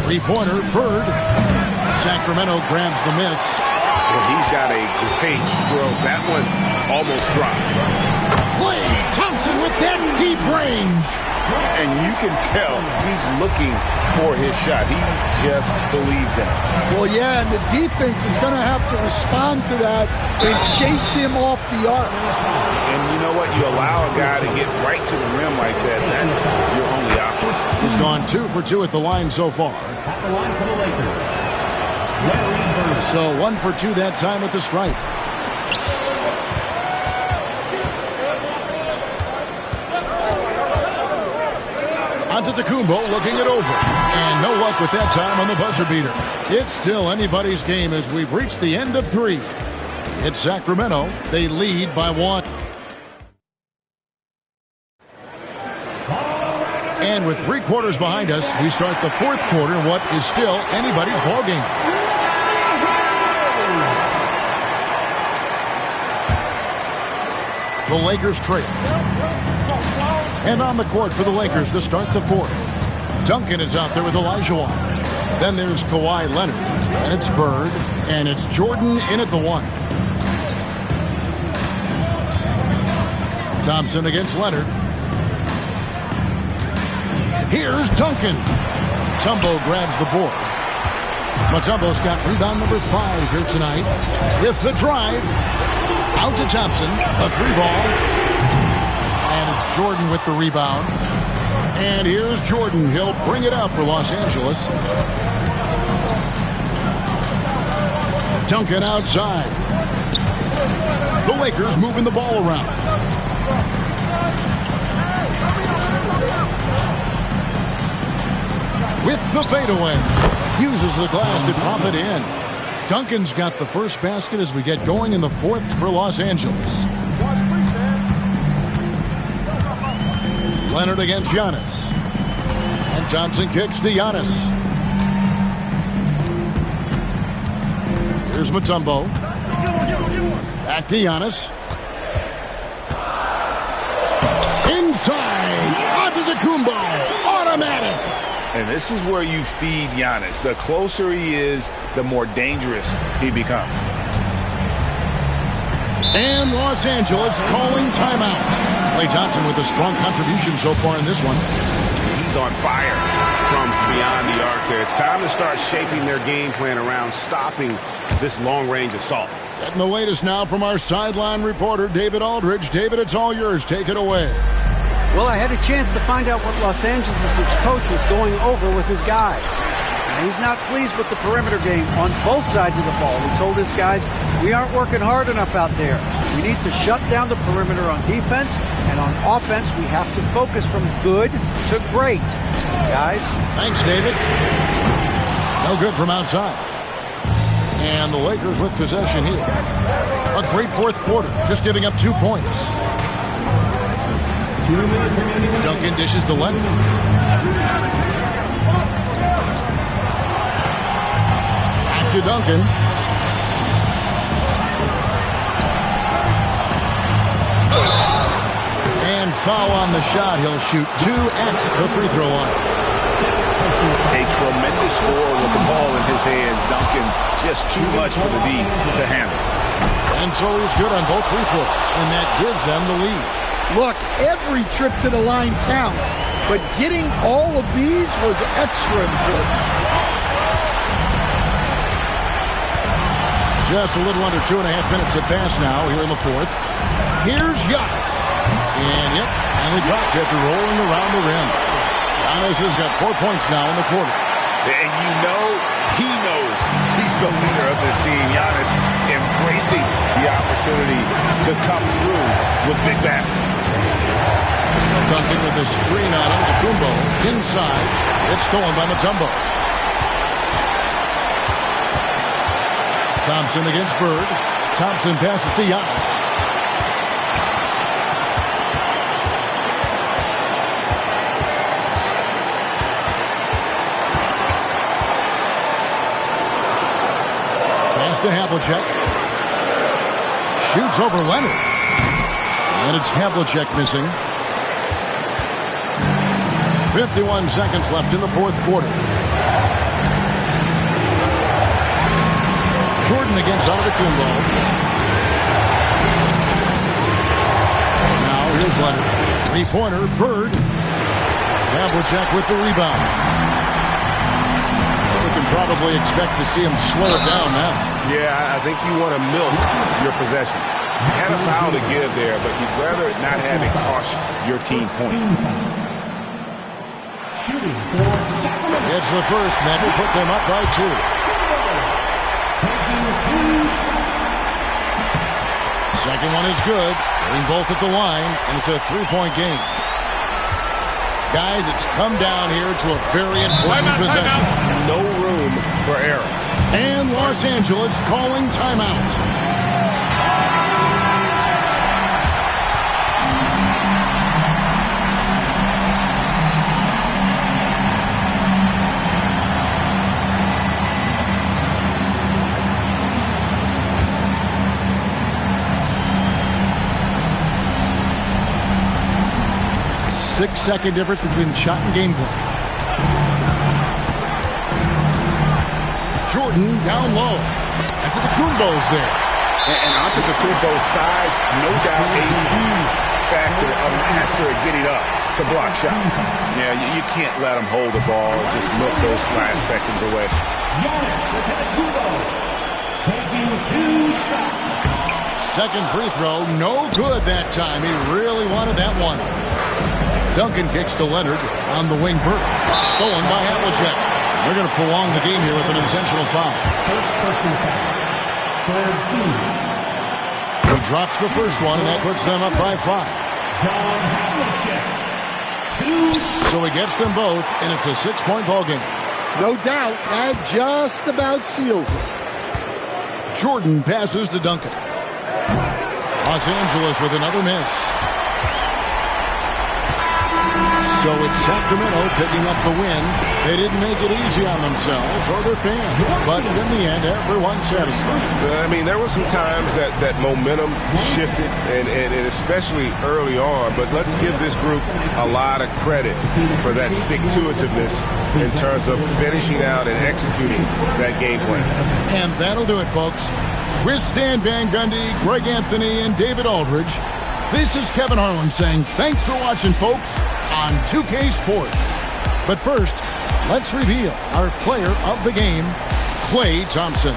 Three-pointer, Bird. Sacramento grabs the miss. Well, he's got a great stroke. That one almost dropped. Klay Thompson with that deep range. And you can tell he's looking for his shot. He just believes in it. Well, yeah, and the defense is going to have to respond to that and chase him off the arc. And you know what? You allow a guy to get right to the rim like that. That's your only option. He's gone 2 for 2 at the line so far. At the line for the Lakers, Larry Bird. So 1 for 2 that time at the stripe. Antetokounmpo looking it over. And no luck with that time on the buzzer beater. It's still anybody's game as we've reached the end of 3. It's Sacramento. They lead by 1. And with 3 quarters behind us, we start the fourth quarter in what is still anybody's ball game. The Lakers trail. And on the court for the Lakers to start the fourth. Duncan is out there with Olajuwon. Then there's Kawhi Leonard. And it's Bird. And it's Jordan in at the 1. Thompson against Leonard. Here's Duncan. Mutombo grabs the board. Mutombo's got rebound number 5 here tonight. With the drive. Out to Thompson. A 3-ball. And it's Jordan with the rebound. And here's Jordan. He'll bring it up for Los Angeles. Duncan outside. The Lakers moving the ball around. With the fadeaway. Uses the glass to drop it in. Duncan's got the first basket as we get going in the fourth for Los Angeles. Leonard against Giannis. And Thompson kicks to Giannis. Here's Mutombo. Back to Giannis. Inside. Antetokounmpo. Automatic. And this is where you feed Giannis. The closer he is, the more dangerous he becomes. And Los Angeles calling timeout. Klay Thompson with a strong contribution so far in this one. He's on fire from beyond the arc there. It's time to start shaping their game plan around stopping this long-range assault. Getting the latest now from our sideline reporter, David Aldridge. David, it's all yours. Take it away. Well, I had a chance to find out what Los Angeles' coach was going over with his guys. And he's not pleased with the perimeter game on both sides of the ball. He told his guys, we aren't working hard enough out there. We need to shut down the perimeter on defense, and on offense, we have to focus from good to great. Guys? Thanks, David. No good from outside. And the Lakers with possession here. A great fourth quarter, just giving up 2 points. Duncan dishes to Leonard. Back to Duncan. And foul on the shot. He'll shoot 2 at the free throw line. A tremendous score with the ball in his hands. Duncan just too much for the D to handle. And so he's good on both free throws, and that gives them the lead. Look, every trip to the line counts, but getting all of these was extra important. Just a little under 2.5 minutes have passed now here in the fourth. Here's Giannis. And yep, finally drops after rolling around the rim. Giannis has got 4 points now in the quarter. And you know he knows he's the leader of this team. Giannis embracing the opportunity to come through with big baskets. Duncan with the screen on him. Kumbo inside. It's stolen by Mutombo. Thompson against Bird. Thompson passes to Giannis. Pass to Havlicek. Shoots over Leonard. And it's Havlicek missing. 51 seconds left in the fourth quarter. Jordan against Antetokounmpo. Now here's Leonard. Three-pointer, Bird. Havlicek with the rebound. We can probably expect to see him slow it down now. Yeah, I think you want to milk your possessions. You had a foul to give there, but you'd rather not have it cost your team points. It's the first, and that will put them up by 2. Second one is good. Getting both at the line, and it's a 3-point game. Guys, it's come down here to a very important possession. No room for error. And Los Angeles calling timeout. Six-second difference between the shot and game clock. Jordan down low. Antetokounmpo's there. And Antetokounmpo's size, no doubt, a huge factor, a master at getting up to block shots. Yeah, you can't let him hold the ball and just milk those last seconds away. Giannis Antetokounmpo taking 2 shots. Second free throw, no good that time. He really wanted that one. Duncan kicks to Leonard on the wing. Burke. Stolen by Havlicek. They're going to prolong the game here with an intentional foul. First person foul. Third team. He drops the first one, and that puts them up by 5. John Havlicek. 2 shots. So he gets them both, and it's a 6-point ball game. No doubt, that just about seals it. Jordan passes to Duncan. Los Angeles with another miss. So it's Sacramento picking up the win. They didn't make it easy on themselves or their fans, but in the end, everyone's satisfied. I mean, there were some times that momentum shifted, and especially early on, but let's give this group a lot of credit for that stick-to-itiveness in terms of finishing out and executing that game plan. And that'll do it, folks. With Stan Van Gundy, Greg Anthony, and David Aldridge, this is Kevin Harlan saying thanks for watching, folks, on 2K Sports. But first, let's reveal our player of the game, Klay Thompson.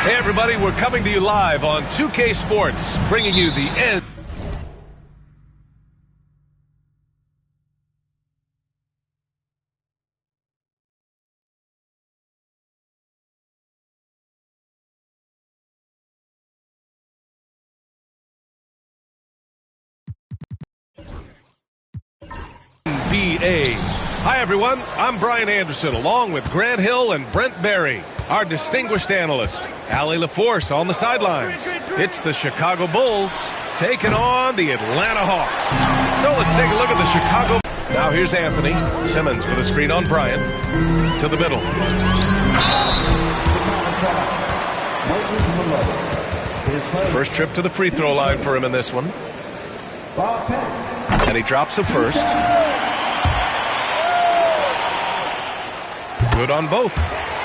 Hey, everybody, we're coming to you live on 2K Sports, bringing you the end. NBA. Hi, everyone. I'm Brian Anderson, along with Grant Hill and Brent Barry, our distinguished analyst. Allie LaForce on the sidelines. It's the Chicago Bulls taking on the Atlanta Hawks. So let's take a look at the Chicago. Now here's Anthony Simmons with a screen on Bryant to the middle. First trip to the free throw line for him in this one. And he drops the first. Good on both.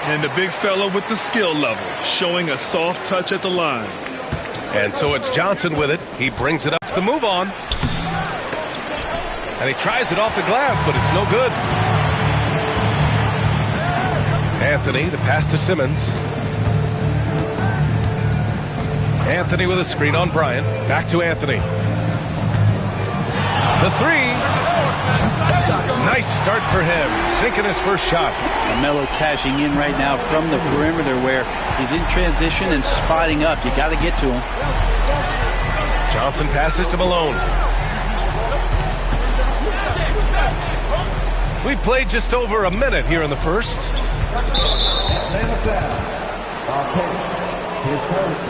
And the big fella with the skill level, showing a soft touch at the line. And so it's Johnson with it. He brings it up. It's the move on. And he tries it off the glass, but it's no good. Anthony, the pass to Simmons. Anthony with a screen on Bryant. Back to Anthony. The three. Nice start for him, sinking his first shot. Melo cashing in right now from the perimeter where he's in transition and spotting up. You got to get to him. Johnson passes to Malone. We played just over a minute here in the first. His first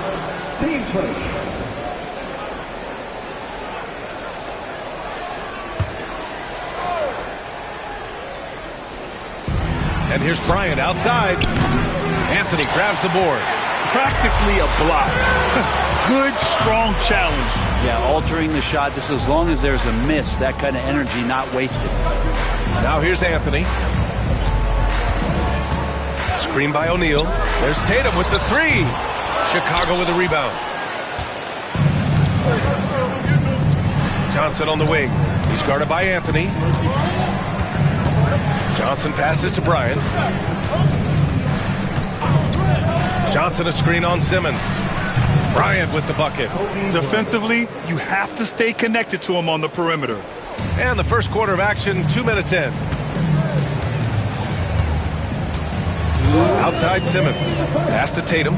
team first. And here's Bryant outside. Anthony grabs the board. Practically a block. Good, strong challenge. Yeah, altering the shot just as long as there's a miss. That kind of energy not wasted. Now here's Anthony. Screen by O'Neal. There's Tatum with the three. Chicago with a rebound. Johnson on the wing. He's guarded by Anthony. Johnson passes to Bryant. Johnson a screen on Simmons. Bryant with the bucket. Defensively, you have to stay connected to him on the perimeter. And the first quarter of action, 2 minutes in. Outside Simmons. Pass to Tatum.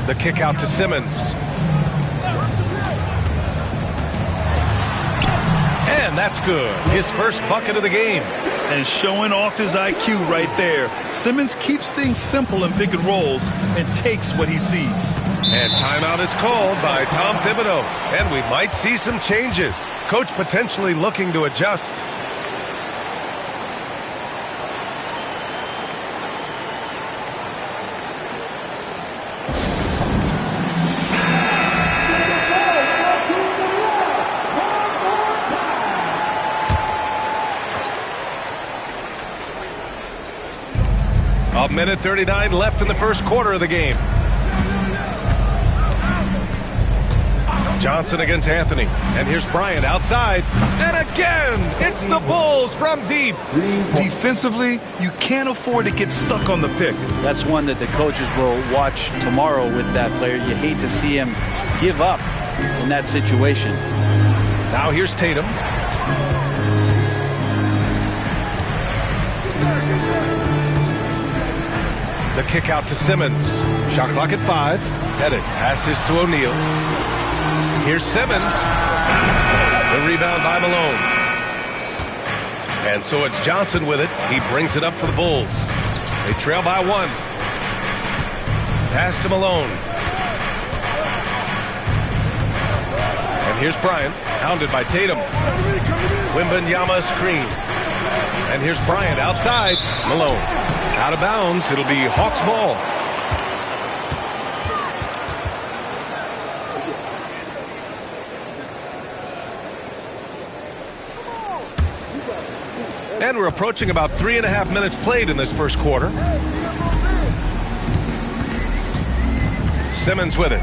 The kick out to Simmons. And that's good. His first bucket of the game. And showing off his IQ right there. Simmons keeps things simple in pick and rolls and takes what he sees. And timeout is called by Tom Thibodeau. And we might see some changes. Coach potentially looking to adjust. A minute 39 left in the first quarter of the game. Johnson against Anthony. And here's Bryant outside. And again, it's the Bulls from deep. Defensively, you can't afford to get stuck on the pick. That's one that the coaches will watch tomorrow with that player. You hate to see him give up in that situation. Now here's Tatum. The kick out to Simmons. Shot clock at 5. Headed. Passes to O'Neal. Here's Simmons. The rebound by Malone. And so it's Johnson with it. He brings it up for the Bulls. They trail by 1. Pass to Malone. And here's Bryant. Hounded by Tatum. Wembanyama screen. And here's Bryant outside. Malone. Out of bounds. It'll be Hawks ball. And we're approaching about 3.5 minutes played in this first quarter. Simmons with it.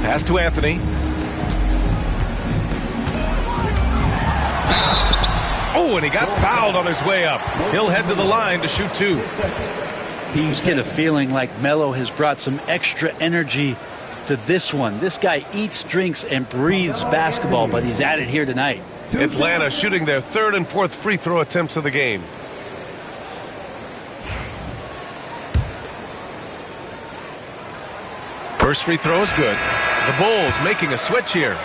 Pass to Anthony. Oh, and he got fouled on his way up. He'll head to the line to shoot 2. Teams get a feeling like Melo has brought some extra energy to this one. This guy eats, drinks, and breathes basketball, but he's at it here tonight. Atlanta shooting their 3rd and 4th free throw attempts of the game. First free throw is good. The Bulls making a switch here.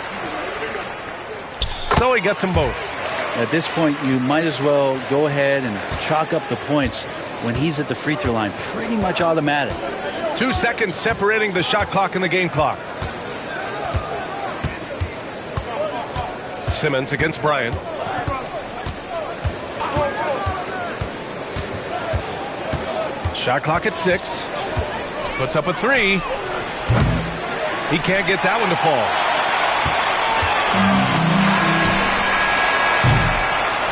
So he gets them both. At this point, you might as well go ahead and chalk up the points when he's at the free throw line. Pretty much automatic. 2 seconds separating the shot clock and the game clock. Simmons against Bryant. Shot clock at 6. Puts up a 3. He can't get that one to fall.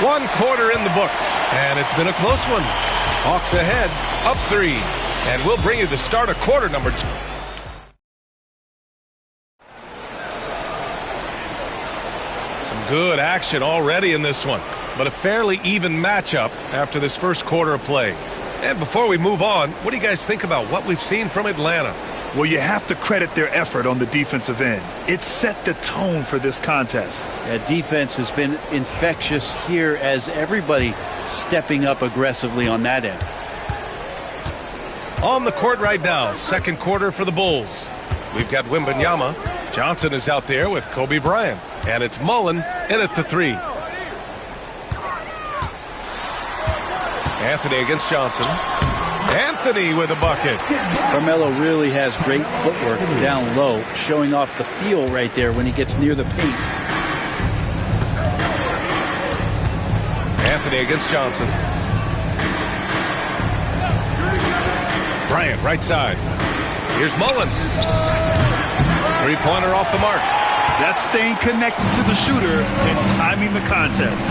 1 quarter in the books, and it's been a close one. Hawks ahead, up 3, and we'll bring you the start of quarter number 2. Some good action already in this one, but a fairly even matchup after this first quarter of play. And before we move on, what do you guys think about what we've seen from Atlanta? Well, you have to credit their effort on the defensive end. It set the tone for this contest. Yeah, defense has been infectious here as everybody stepping up aggressively on that end. On the court right now, second quarter for the Bulls. We've got Wembanyama. Johnson is out there with Kobe Bryant. And it's Mullen in at the 3. Anthony against Johnson. Anthony with a bucket. Carmelo really has great footwork down low, showing off the feel right there when he gets near the paint. Anthony against Johnson. Bryant right side. Here's Mullen. Three-pointer off the mark. That's staying connected to the shooter and timing the contest.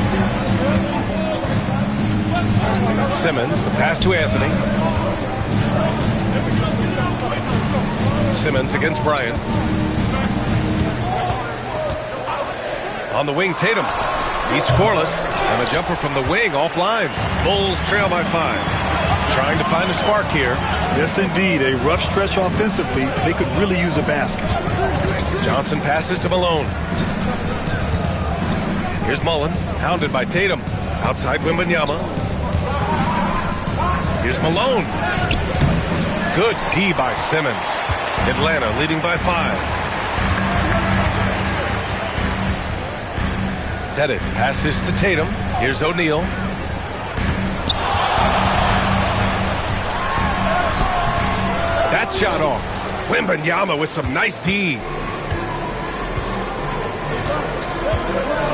Simmons, the pass to Anthony. Simmons against Bryant. On the wing, Tatum. He's scoreless, and a jumper from the wing offline. Bulls trail by 5. Trying to find a spark here. Yes, indeed. A rough stretch offensively. They could really use a basket. Johnson passes to Malone. Here's Mullen, hounded by Tatum. Outside Wembanyama. Here's Malone. Good D by Simmons. Atlanta leading by 5. Pettit passes to Tatum. Here's O'Neal. That shot off. Wembanyama with some nice D.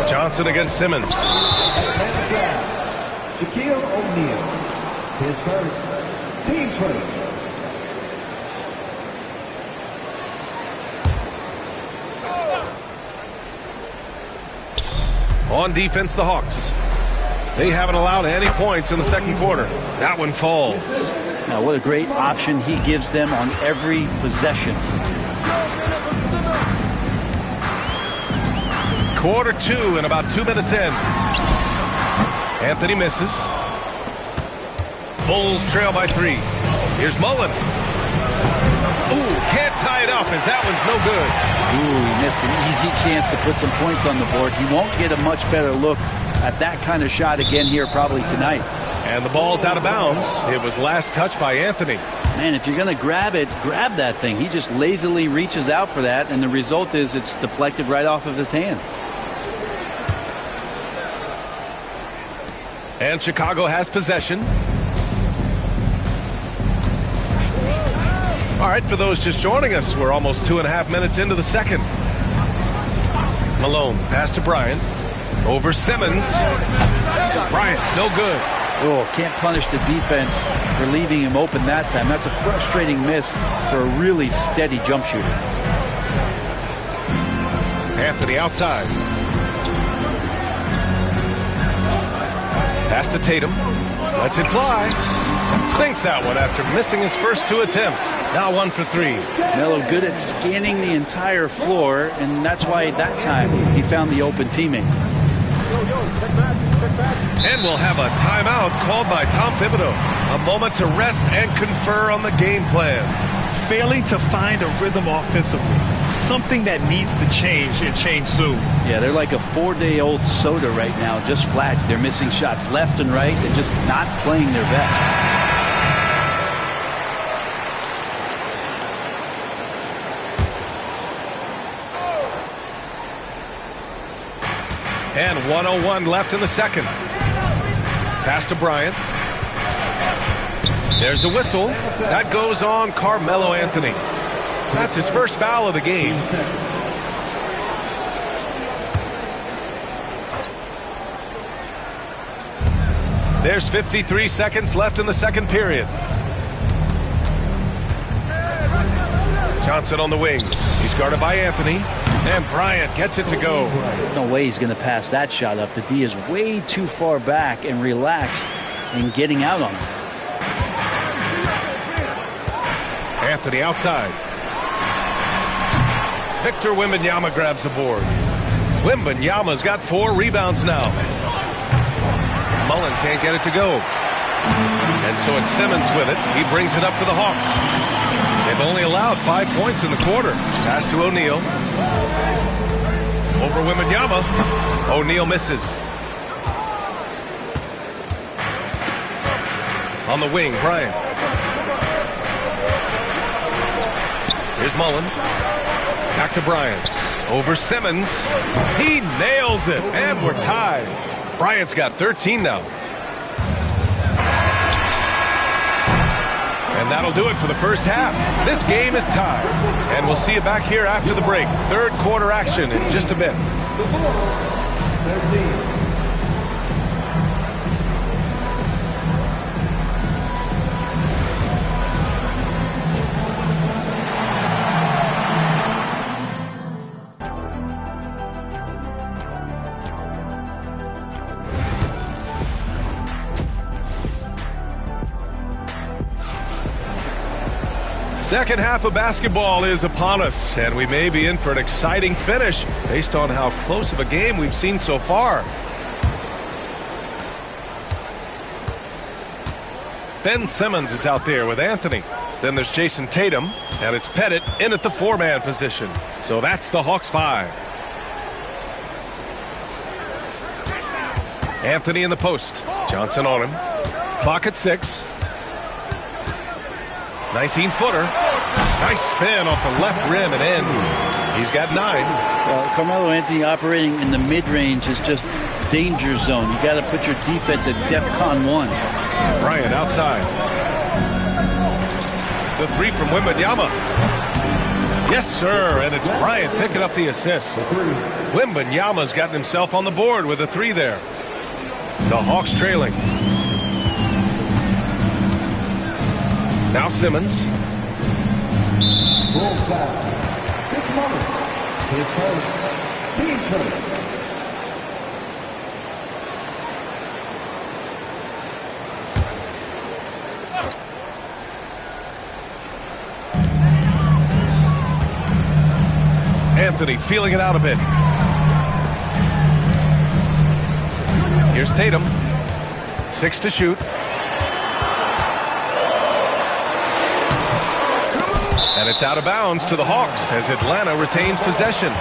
Johnson against Simmons. Shaquille O'Neal. His first. Team first. On defense, the Hawks. They haven't allowed any points in the second quarter. That one falls. Now, what a great option he gives them on every possession. Quarter 2 and about 2 minutes in. Anthony misses. Bulls trail by 3. Here's Mullen. Ooh, can't tie it up as that one's no good. Ooh, he missed an easy chance to put some points on the board. He won't get a much better look at that kind of shot again here probably tonight. And the ball's out of bounds. It was last touched by Anthony. Man, if you're going to grab it, grab that thing. He just lazily reaches out for that, and the result is it's deflected right off of his hand. And Chicago has possession. All right, for those just joining us, we're almost 2.5 minutes into the second. Malone, pass to Bryant. Over Simmons. Bryant, no good. Oh, can't punish the defense for leaving him open that time. That's a frustrating miss for a really steady jump shooter. Anthony outside. Pass to Tatum. Lets it fly. Sinks that one after missing his first 2 attempts. Now 1 for 3. Melo good at scanning the entire floor, and that's why that time he found the open teammate. And we'll have a timeout called by Tom Thibodeau. A moment to rest and confer on the game plan. Failing to find a rhythm offensively. Something that needs to change and change soon. Yeah, they're like a 4-day-old soda right now, just flat. They're missing shots left and right and just not playing their best. And 1:01 left in the second. Pass to Bryant. There's a whistle. That goes on Carmelo Anthony. That's his first foul of the game. There's 53 seconds left in the second period. Johnson on the wing. He's guarded by Anthony. And Bryant gets it to go. No way he's going to pass that shot up. The D is way too far back and relaxed in getting out on him. Anthony outside. Victor Wembanyama grabs the board. Wembanyama's got 4 rebounds now. Mullen can't get it to go. And so it's Simmons with it. He brings it up for the Hawks. They've only allowed 5 points in the quarter. Pass to O'Neal. Over Wembanyama. O'Neal misses. On the wing, Bryant. Here's Mullen. Back to Bryant. Over Simmons. He nails it, and we're tied. Bryant's got 13 now. And that'll do it for the first half. This game is tied. And we'll see you back here after the break. Third quarter action in just a bit. Second half of basketball is upon us, and we may be in for an exciting finish based on how close of a game we've seen so far. Ben Simmons is out there with Anthony. Then there's Jason Tatum, and it's Pettit in at the 4-man position. So that's the Hawks 5. Anthony in the post. Johnson on him. Clock at 6. 19-footer. Nice spin off the left rim and in. He's got 9. Well, Carmelo Anthony operating in the mid-range is just danger zone. You got to put your defense at DEFCON 1. Bryant outside. The 3 from Wembanyama. Yes, sir, and it's Bryant picking up the assist. Wembanyama's gotten himself on the board with a 3 there. The Hawks trailing. Now Simmons. Roll foul. This moment. His first. Team first. Anthony feeling it out a bit. Here's Tatum. 6 to shoot. And it's out of bounds to the Hawks as Atlanta retains possession.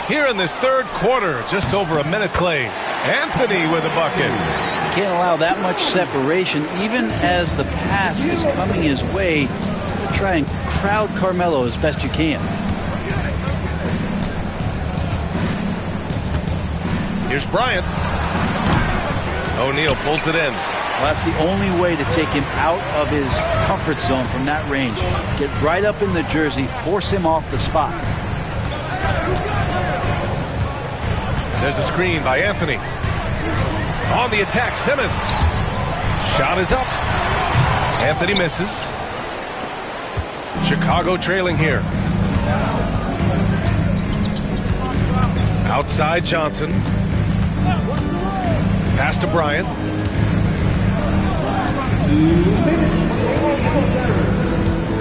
Here in this third quarter, just over a minute played. Anthony with a bucket. Can't allow that much separation, even as the pass is coming his way. Try and crowd Carmelo as best you can. Here's Bryant. O'Neal pulls it in. Well, that's the only way to take him out of his comfort zone from that range. Get right up in the jersey, force him off the spot. There's a screen by Anthony. On the attack, Simmons. Shot is up. Anthony misses. Chicago trailing here. Outside Johnson. Pass to Bryant.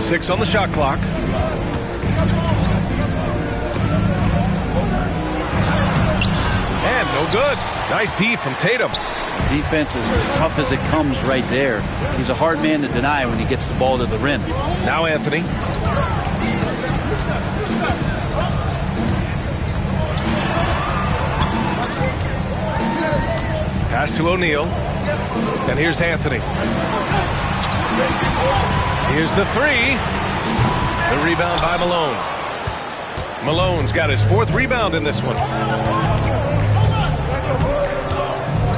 6 on the shot clock. And no good. Nice D from Tatum. Defense as tough as it comes right there. He's a hard man to deny when he gets the ball to the rim. Now Anthony. Pass to O'Neal. And here's Anthony. Here's the 3. The rebound by Malone. Malone's got his 4th rebound in this one.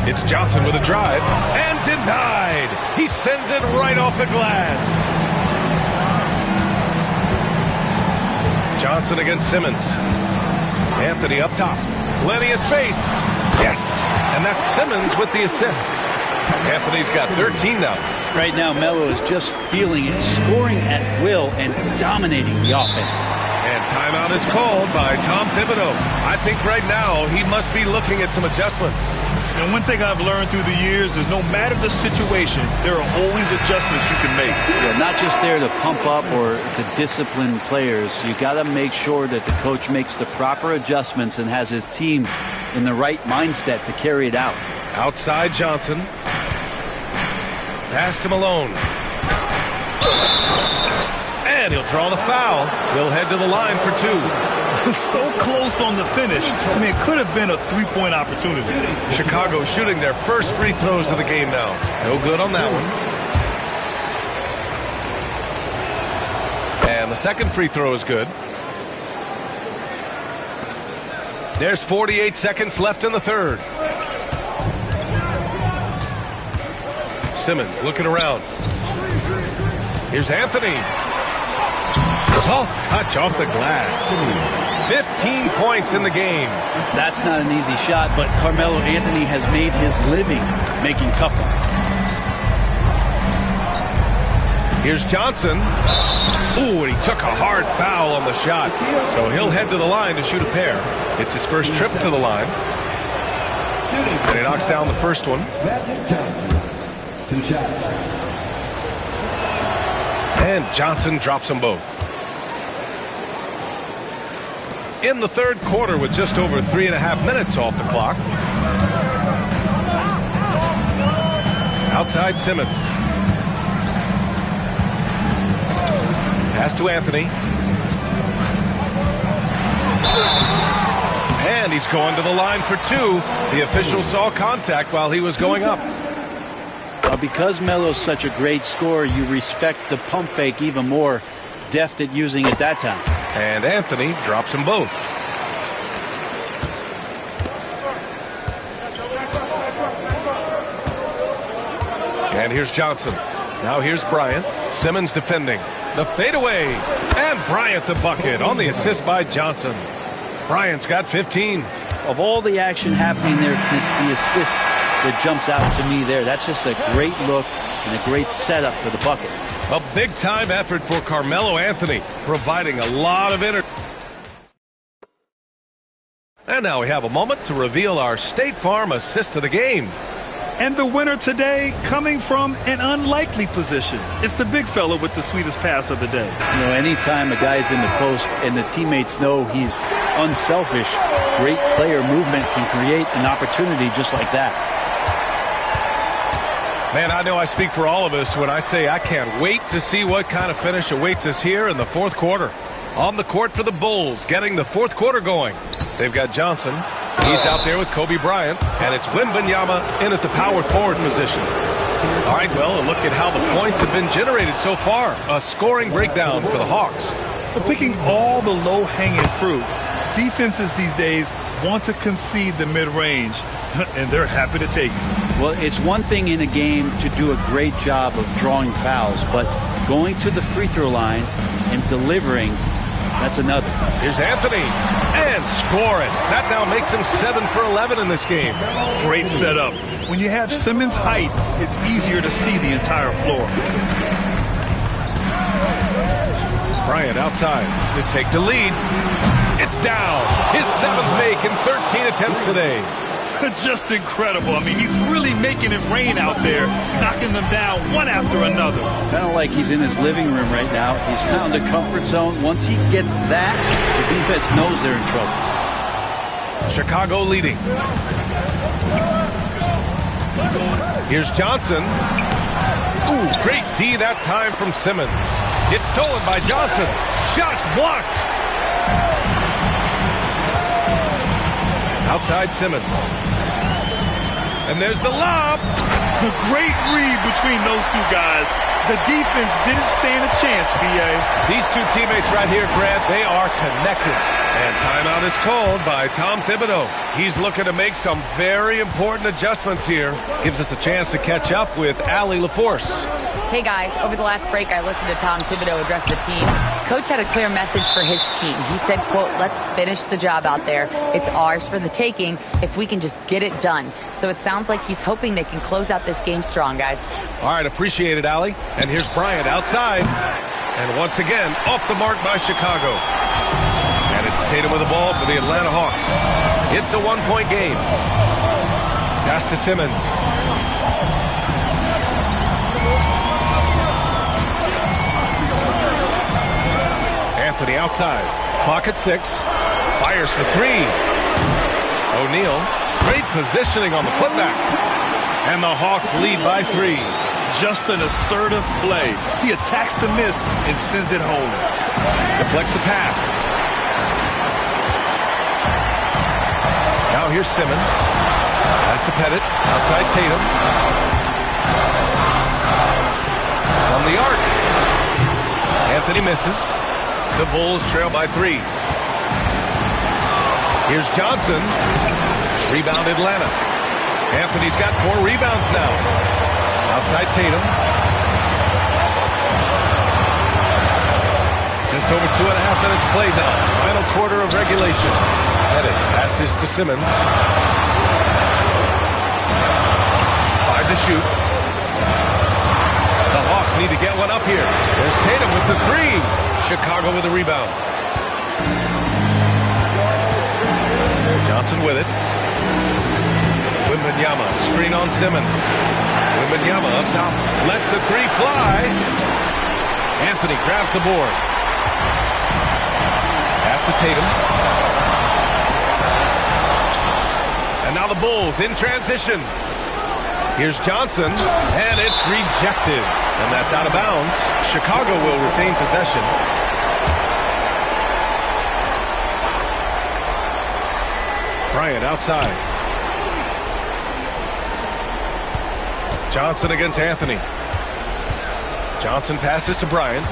It's Johnson with a drive. And denied. He sends it right off the glass. Johnson against Simmons. Anthony up top. Plenty of space. Yes. And that's Simmons with the assist. Anthony's got 13 now. Right now, Melo is just feeling it, scoring at will and dominating the offense. And timeout is called by Tom Thibodeau. I think right now he must be looking at some adjustments. And one thing I've learned through the years is no matter the situation, there are always adjustments you can make. Yeah, not just there to pump up or to discipline players. You got to make sure that the coach makes the proper adjustments and has his team in the right mindset to carry it out. Outside Johnson. Pass to Malone. And he'll draw the foul. He'll head to the line for two. So close on the finish. I mean, it could have been a three-point opportunity. Chicago shooting their first free throws of the game now. No good on that one. And the second free throw is good. There's 48 seconds left in the third. Simmons looking around. Here's Anthony. Soft touch off the glass. 15 points in the game. That's not an easy shot, but Carmelo Anthony has made his living making tough ones. Here's Johnson. Ooh, and he took a hard foul on the shot. So he'll head to the line to shoot a pair. It's his first trip to the line. And he knocks down the first one. And Johnson drops them both. In the third quarter with just over 3.5 minutes off the clock. Outside Simmons. Pass to Anthony. And he's going to the line for two. The official saw contact while he was going up. Because Melo's such a great scorer, you respect the pump fake even more. Deft at using it that time. And Anthony drops them both. And here's Johnson. Now here's Bryant. Simmons defending. The fadeaway. And Bryant the bucket on the assist by Johnson. Bryant's got 15. Of all the action happening there, it's the assist that jumps out to me there. That's just a great look and a great setup for the bucket. A big-time effort for Carmelo Anthony, providing a lot of energy. And now we have a moment to reveal our State Farm assist of the game. And the winner today coming from an unlikely position. It's the big fella with the sweetest pass of the day. You know, anytime a guy's in the post and the teammates know he's unselfish, great player movement can create an opportunity just like that. Man, I know I speak for all of us when I say I can't wait to see what kind of finish awaits us here in the fourth quarter. On the court for the Bulls, getting the fourth quarter going. They've got Johnson. He's out there with Kobe Bryant, and it's Wembanyama in at the power forward position. All right, well, a look at how the points have been generated so far. A scoring breakdown for the Hawks. But picking all the low-hanging fruit, defenses these days want to concede the mid-range, and they're happy to take it. Well, it's one thing in a game to do a great job of drawing fouls, but going to the free throw line and delivering, that's another. Here's Anthony, and scoring. That now makes him 7 for 11 in this game. Great setup. When you have Simmons' height, it's easier to see the entire floor. Bryant outside to take the lead. It's down. His 7th make in 13 attempts today. Just incredible. I mean, he's really making it rain out there, knocking them down one after another. Kind of like he's in his living room right now. He's found a comfort zone. Once he gets that, the defense knows they're in trouble. Chicago leading. Here's Johnson. Ooh, great D that time from Simmons. It's stolen by Johnson. Shots blocked. Outside Simmons. And there's the lob. A great read between those two guys. The defense didn't stand a chance, B.A. These two teammates right here, Grant, they are connected. And timeout is called by Tom Thibodeau. He's looking to make some very important adjustments here. Gives us a chance to catch up with Allie LaForce. Hey guys, over the last break I listened to Tom Thibodeau address the team. Coach had a clear message for his team. He said, quote, let's finish the job out there. It's ours for the taking if we can just get it done. So it sounds like he's hoping they can close out this game strong, guys. All right, appreciate it, Allie. And here's Bryant outside. And once again, off the mark by Chicago. And it's Tatum with the ball for the Atlanta Hawks. It's a one-point game. Pass to Simmons. Anthony outside. Clock at 6. Fires for 3. O'Neal. Great positioning on the putback. And the Hawks lead by 3. Just an assertive play. He attacks the miss and sends it home. Deflects the pass. Now here's Simmons. Pass to Pettit. Outside Tatum. From the arc. Anthony misses. The Bulls trail by 3. Here's Johnson. Rebound Atlanta. Anthony's got 4 rebounds now. Outside Tatum. Just over 2.5 minutes played now. Final quarter of regulation. Pettit passes to Simmons. 5 to shoot. The Hawks need to get one up here. There's Tatum with the 3. Chicago with a rebound. Johnson with it. Wembanyama, screen on Simmons. Wembanyama up top, lets the 3 fly. Anthony grabs the board. Pass to Tatum. And now the Bulls in transition. Here's Johnson, and it's rejected. And that's out of bounds. Chicago will retain possession. Bryant outside. Johnson against Anthony. Johnson passes to Bryant.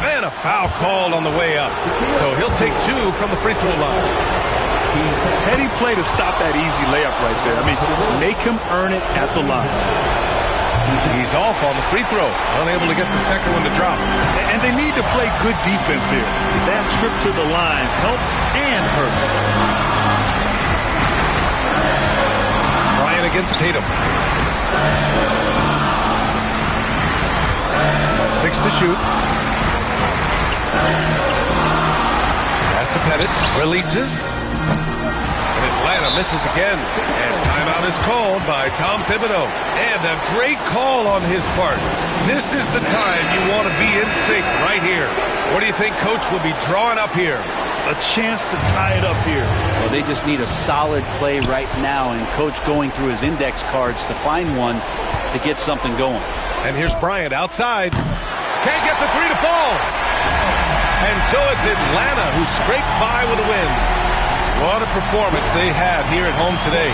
And a foul called on the way up. So he'll take 2 from the free throw line. Heady play to stop that easy layup right there. I mean, make him earn it at the line. He's off on the free throw. Unable to get the second one to drop. And they need to play good defense here. That trip to the line helped and hurt. Bryant against Tatum. 6 to shoot. Pass to Pettit. Releases. And Atlanta misses again. And timeout is called by Tom Thibodeau. And a great call on his part. This is the time you want to be in sync right here. What do you think Coach will be drawing up here? A chance to tie it up here. Well, they just need a solid play right now, and Coach going through his index cards to find one to get something going. And here's Bryant outside. Can't get the 3 to fall. And so it's Atlanta who scrapes by with a win. What a performance they had here at home today.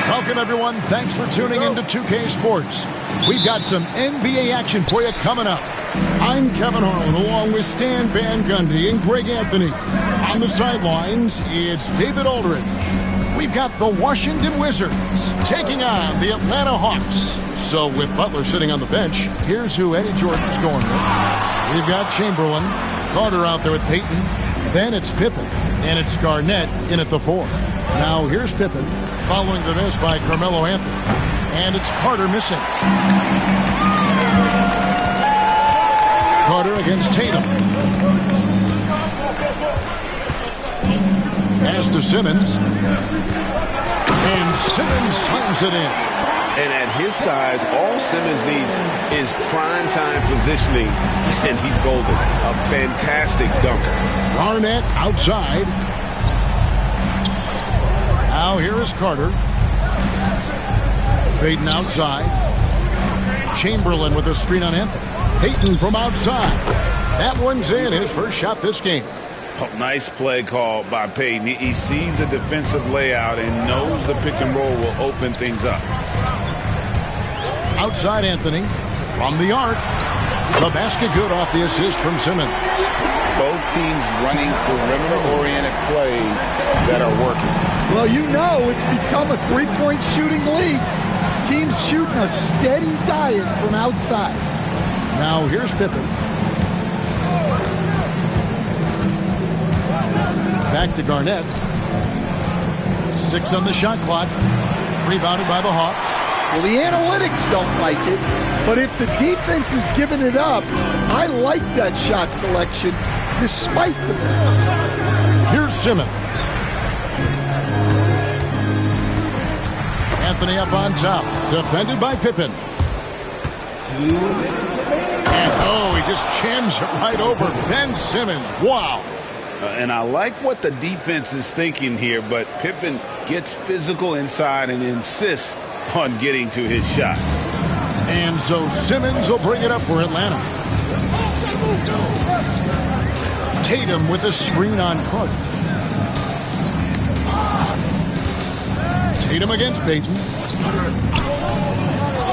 Welcome, everyone. Thanks for tuning into 2K Sports. We've got some NBA action for you coming up. I'm Kevin Harlan, along with Stan Van Gundy and Greg Anthony. On the sidelines, it's David Aldridge. We've got the Washington Wizards taking on the Atlanta Hawks. So with Butler sitting on the bench, here's who Eddie Jordan's going with. We've got Chamberlain, Carter out there with Payton. Then it's Pippen, and it's Garnett in at the 4. Now here's Pippen, following the miss by Carmelo Anthony. And it's Carter missing. Carter against Tatum. Pass to Simmons. And Simmons slams it in. And at his size, all Simmons needs is prime-time positioning, and he's golden. A fantastic dunker. Garnett outside. Now here is Carter. Payton outside. Chamberlain with a screen on Anthony. Payton from outside. That one's in, his first shot this game. Oh, nice play call by Payton. He sees the defensive layout and knows the pick and roll will open things up. Outside Anthony from the arc. The basket good off the assist from Simmons. Both teams running perimeter-oriented plays that are working. Well, you know it's become a three-point shooting league. Teams shooting a steady diet from outside. Now here's Pippen. Back to Garnett. 6 on the shot clock. Rebounded by the Hawks. Well, the analytics don't like it, but if the defense is giving it up, I like that shot selection despite the miss. Here's Simmons. Anthony up on top. Defended by Pippen. And he just jams it right over Ben Simmons. Wow. And I like what the defense is thinking here, but Pippen gets physical inside and insists on getting to his shot. And so Simmons will bring it up for Atlanta. Tatum with a screen on Carter. Tatum against Payton.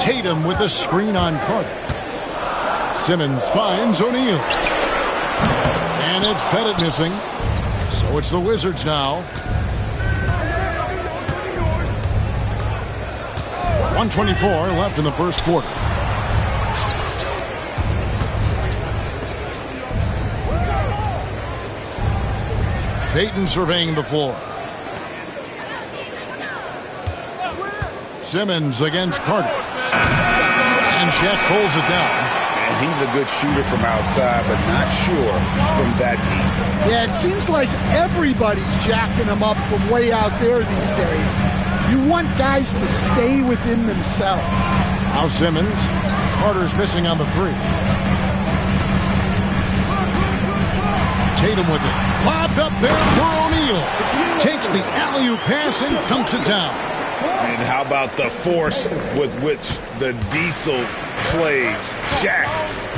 Tatum with a screen on Carter. Simmons finds O'Neal. And it's Pettit missing. So it's the Wizards now. 1:24 left in the first quarter. Payton surveying the floor. Simmons against Carter. And Shaq pulls it down. And he's a good shooter from outside, but not sure from that deep. Yeah, it seems like everybody's jacking him up from way out there these days. You want guys to stay within themselves. Now Simmons. Carter's missing on the 3. Tatum with it. Lobbed up there for O'Neal. Takes the alley-oop pass and dunks it down. And how about the force with which the Diesel plays Shaq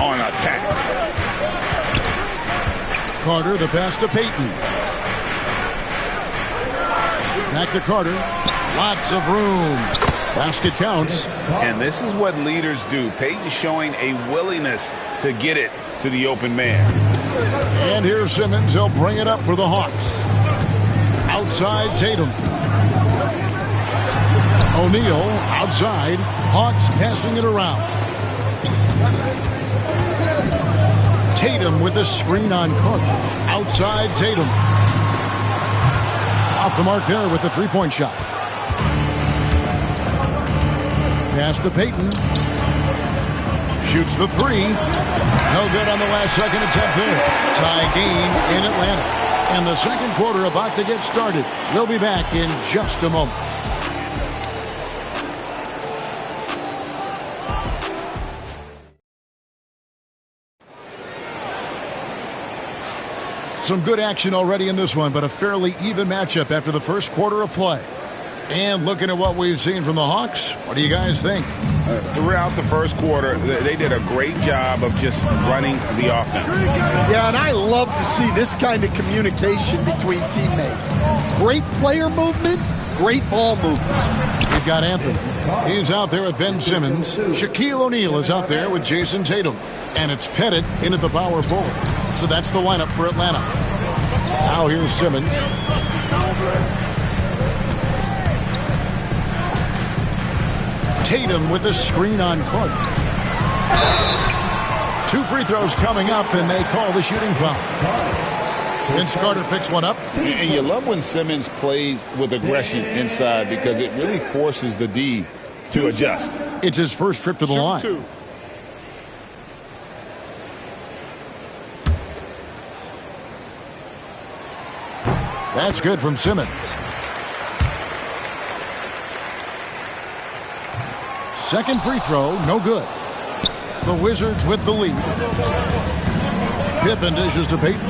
on attack? Carter, the pass to Payton. Back to Carter. Lots of room. Basket counts. And this is what leaders do. Payton showing a willingness to get it to the open man. And here's Simmons. He'll bring it up for the Hawks. Outside Tatum. O'Neal outside. Hawks passing it around. Tatum with a screen on Carter. Outside Tatum. Off the mark there with the three-point shot. Pass to Payton. Shoots the 3. No good on the last second attempt there. Tie game in Atlanta. And the second quarter about to get started. We'll be back in just a moment. Some good action already in this one, but a fairly even matchup after the first quarter of play. And looking at what we've seen from the Hawks, what do you guys think? Throughout the first quarter, they did a great job of just running the offense. Yeah, and I love to see this kind of communication between teammates. Great player movement, Great ball movement. We've got Anthony. He's out there with Ben Simmons. Shaquille O'Neal is out there with Jason Tatum. And it's Pettit in at the power forward. So that's the lineup for Atlanta. Now here's Simmons. Tatum with a screen on Carter. 2 free throws coming up, and they call the shooting foul. Vince Carter picks one up. And you love when Simmons plays with aggression inside because it really forces the D to adjust. It's his first trip to the line. 2. That's good from Simmons. Second free throw, no good. The Wizards with the lead. Pippen dishes to Payton.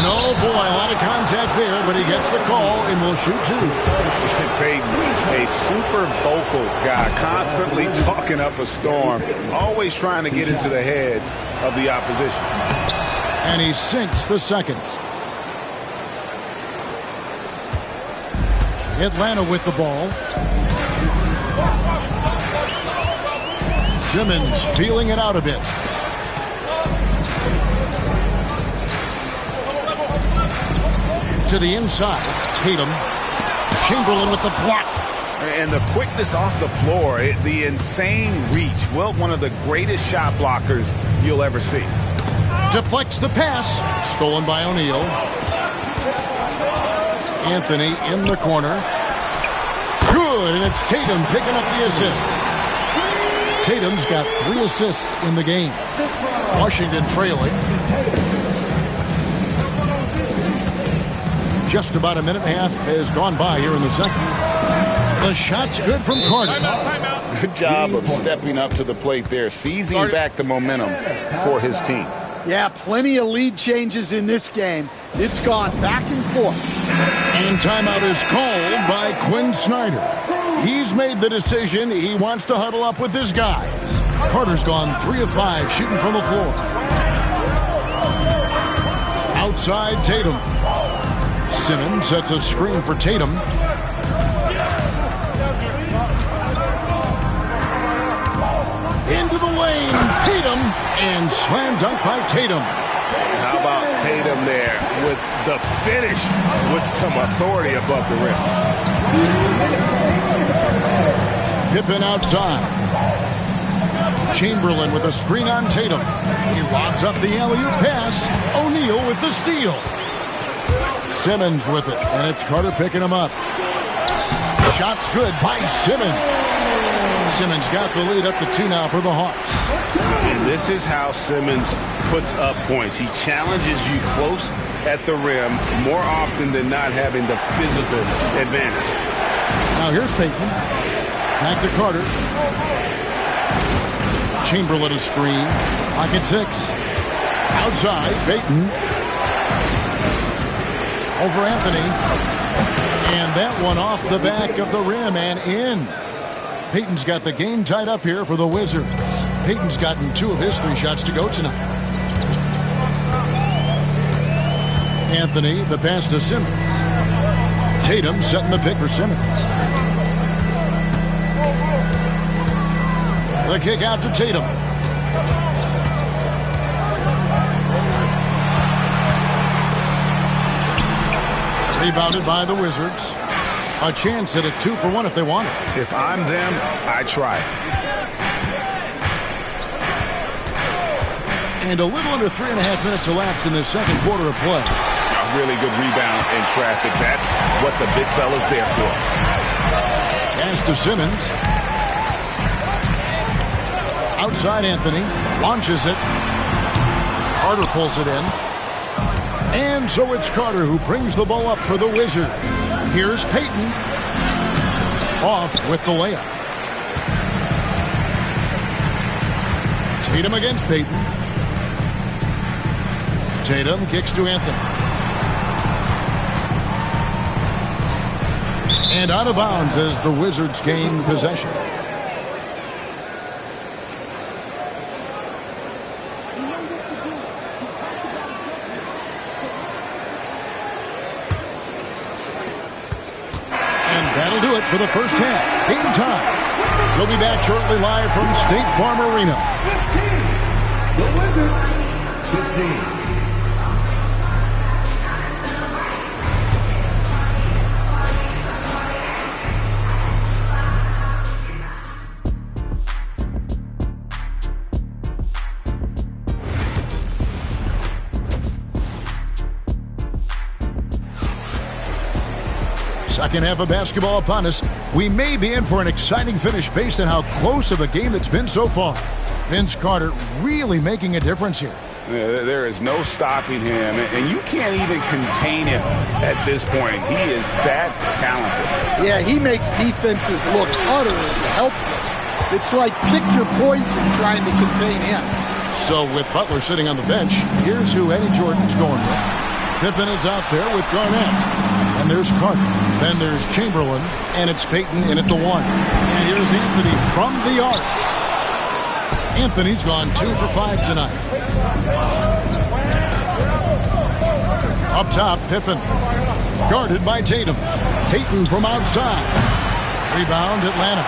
No, boy, a lot of contact there, but he gets the call and will shoot 2. Payton, a super vocal guy, constantly talking up a storm, always trying to get into the heads of the opposition. And he sinks the second. Atlanta with the ball. Simmons feeling it out a bit. To the inside. Tatum. Chamberlain with the block. And the quickness off the floor, the insane reach. Well, one of the greatest shot blockers you'll ever see. Deflects the pass. Stolen by O'Neal. Anthony in the corner. Good, and it's Tatum picking up the assist. Tatum's got 3 assists in the game. Washington trailing. Just about a minute and a half has gone by here in the second. The shot's good from Carter. Timeout. Good job of stepping up to the plate there, seizing back the momentum for his team. Yeah, plenty of lead changes in this game. It's gone back and forth. And timeout is called by Quinn Snyder. He's made the decision he wants to huddle up with his guys. Carter's gone 3 of 5 shooting from the floor. Outside Tatum. Simmons sets a screen for Tatum. Into the lane, Tatum, and slam dunk by Tatum. How about Tatum there with the finish with some authority above the rim. Pippen outside. Chamberlain with a screen on Tatum. He lobs up the alley-oop pass. O'Neal with the steal. Simmons with it, and it's Carter picking him up. Shot's good by Simmons. Simmons got the lead up to 2 now for the Hawks. And this is how Simmons puts up points. He challenges you close at the rim more often than not, having the physical advantage. Now here's Payton. Back to Carter. Chamberlain a screen. Pocket 6. Outside, Payton. Over Anthony. And that one off the back of the rim and in. Payton's got the game tied up here for the Wizards. Payton's gotten 2 of his 3 shots to go tonight. Anthony, the pass to Simmons. Tatum setting the pick for Simmons. The kick out to Tatum. Rebounded by the Wizards. A chance at a 2-for-1 if they want it. If I'm them, I try it. And a little under 3.5 minutes elapsed in this second quarter of play. A really good rebound in traffic. That's what the big fella's there for. Pass to Simmons. Outside Anthony. Launches it. Carter pulls it in. And so it's Carter who brings the ball up for the Wizards. Here's Payton. Off with the layup. Tatum against Payton. Tatum kicks to Anthony. And out of bounds as the Wizards gain possession. And that'll do it for the first half. Game time. We'll be back shortly live from State Farm Arena. 15. The Wizards, 15. Second half of basketball upon us. We may be in for an exciting finish based on how close of a game it's been so far. Vince Carter really making a difference here. There is no stopping him, and you can't even contain him at this point. He is that talented. Yeah, he makes defenses look utterly helpless. It's like pick your poison trying to contain him. So with Butler sitting on the bench, here's who Eddie Jordan's going with. Pippen is out there with Garnett. And there's Carter. Then there's Chamberlain. And it's Payton in at the 1. And here's Anthony from the arc. Anthony's gone 2 for 5 tonight. Up top, Pippen. Guarded by Tatum. Payton from outside. Rebound, Atlanta.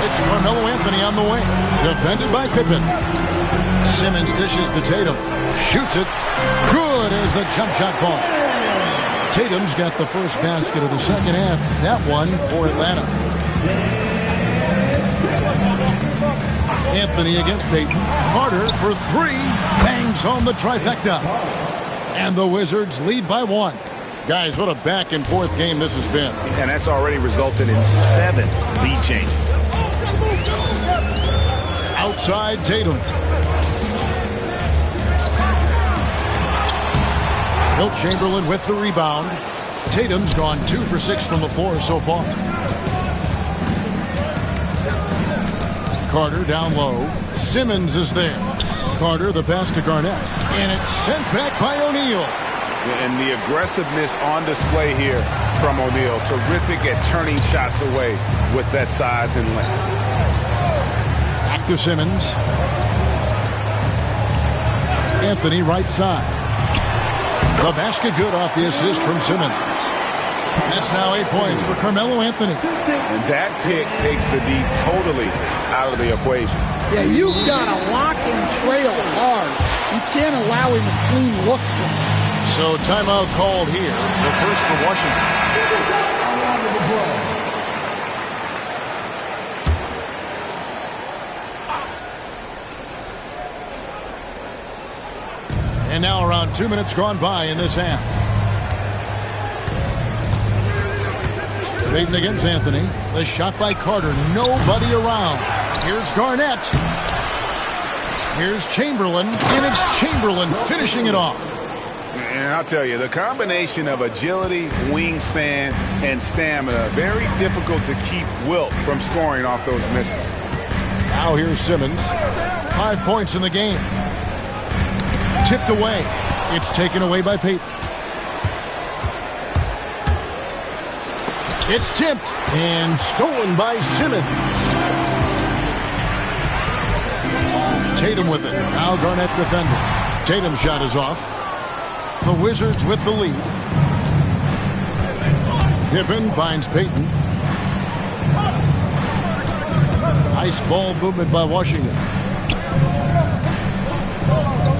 It's Carmelo Anthony on the wing. Defended by Pippen. Simmons dishes to Tatum. Shoots it. Good as the jump shot falls. Tatum's got the first basket of the second half. That one for Atlanta. Anthony against Payton. Carter for 3. Bangs home the trifecta. And the Wizards lead by 1. Guys, what a back and forth game this has been. And that's already resulted in 7 lead changes. Outside Tatum. Wilt Chamberlain with the rebound. Tatum's gone 2 for 6 from the floor so far. Carter down low. Simmons is there. Carter the pass to Garnett. And it's sent back by O'Neal. And the aggressiveness on display here from O'Neal. Terrific at turning shots away with that size and length. Back to Simmons. Anthony right side. The basket good off the assist from Simmons. That's now 8 points for Carmelo Anthony. And that pick takes the D totally out of the equation. Yeah, you've got to lock and trail hard. You can't allow him a clean look from him. So timeout called here. The first for Washington. And now around 2 minutes gone by in this half. Payton against Anthony. The shot by Carter. Nobody around. Here's Garnett. Here's Chamberlain. And it's Chamberlain finishing it off. And I'll tell you, the combination of agility, wingspan, and stamina, very difficult to keep Wilt from scoring off those misses. Now here's Simmons. 5 points in the game. Tipped away. It's taken away by Payton. It's tipped and stolen by Simmons. Tatum with it. Now Garnett defending. Tatum's shot is off. The Wizards with the lead. Pippen finds Payton. Nice ball movement by Washington.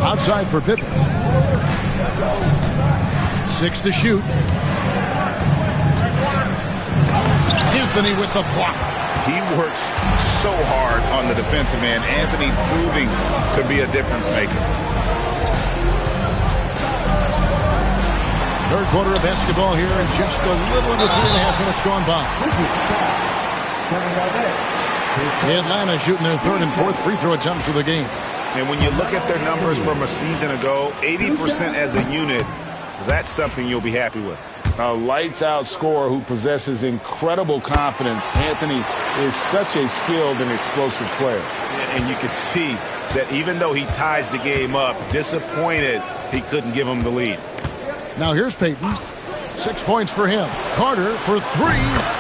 Outside for Pippen. 6 to shoot. Anthony with the block. He works so hard on the defensive end. Anthony proving to be a difference maker. Third quarter of basketball here, and just a little under 3.5 minutes gone by. Atlanta shooting their third and fourth free throw attempts of the game. And when you look at their numbers from a season ago, 80% as a unit, that's something you'll be happy with. A lights-out scorer who possesses incredible confidence. Anthony is such a skilled and explosive player. And you can see that even though he ties the game up, disappointed he couldn't give him the lead. Now here's Payton. 6 points for him. Carter for 3.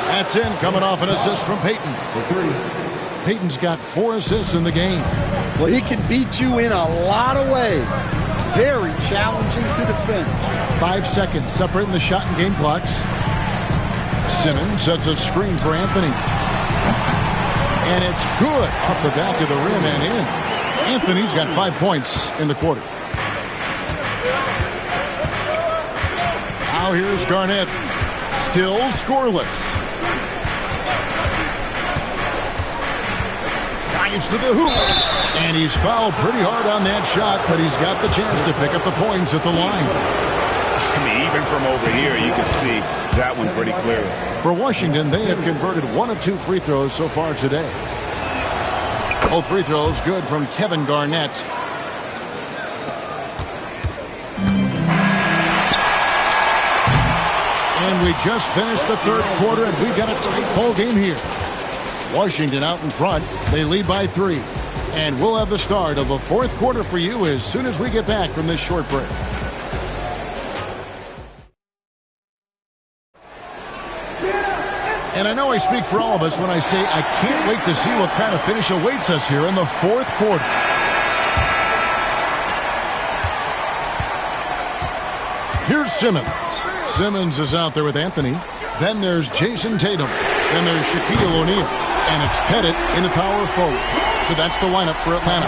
That's in, coming off an assist from Payton. For 3. Payton's got 4 assists in the game. Well, he can beat you in a lot of ways. very challenging to defend. 5 seconds separating the shot and game clocks. Simmons sets a screen for Anthony. And it's good off the back of the rim and in. Anthony's got 5 points in the quarter. Now here's Garnett. Still scoreless. Drives to the hoop. And he's fouled pretty hard on that shot, but he's got the chance to pick up the points at the line. I mean, even from over here, you can see that one pretty clearly. For Washington, they have converted 1 of 2 free throws so far today. Both free throws good from Kevin Garnett. And we just finished the third quarter, and we've got a tight ball game here. Washington out in front. They lead by 3. And we'll have the start of the fourth quarter for you as soon as we get back from this short break. And I know I speak for all of us when I say I can't wait to see what kind of finish awaits us here in the fourth quarter. Here's Simmons. Simmons is out there with Anthony. Then there's Jason Tatum. Then there's Shaquille O'Neal. And it's Pettit in the power forward. So that's the lineup for Atlanta.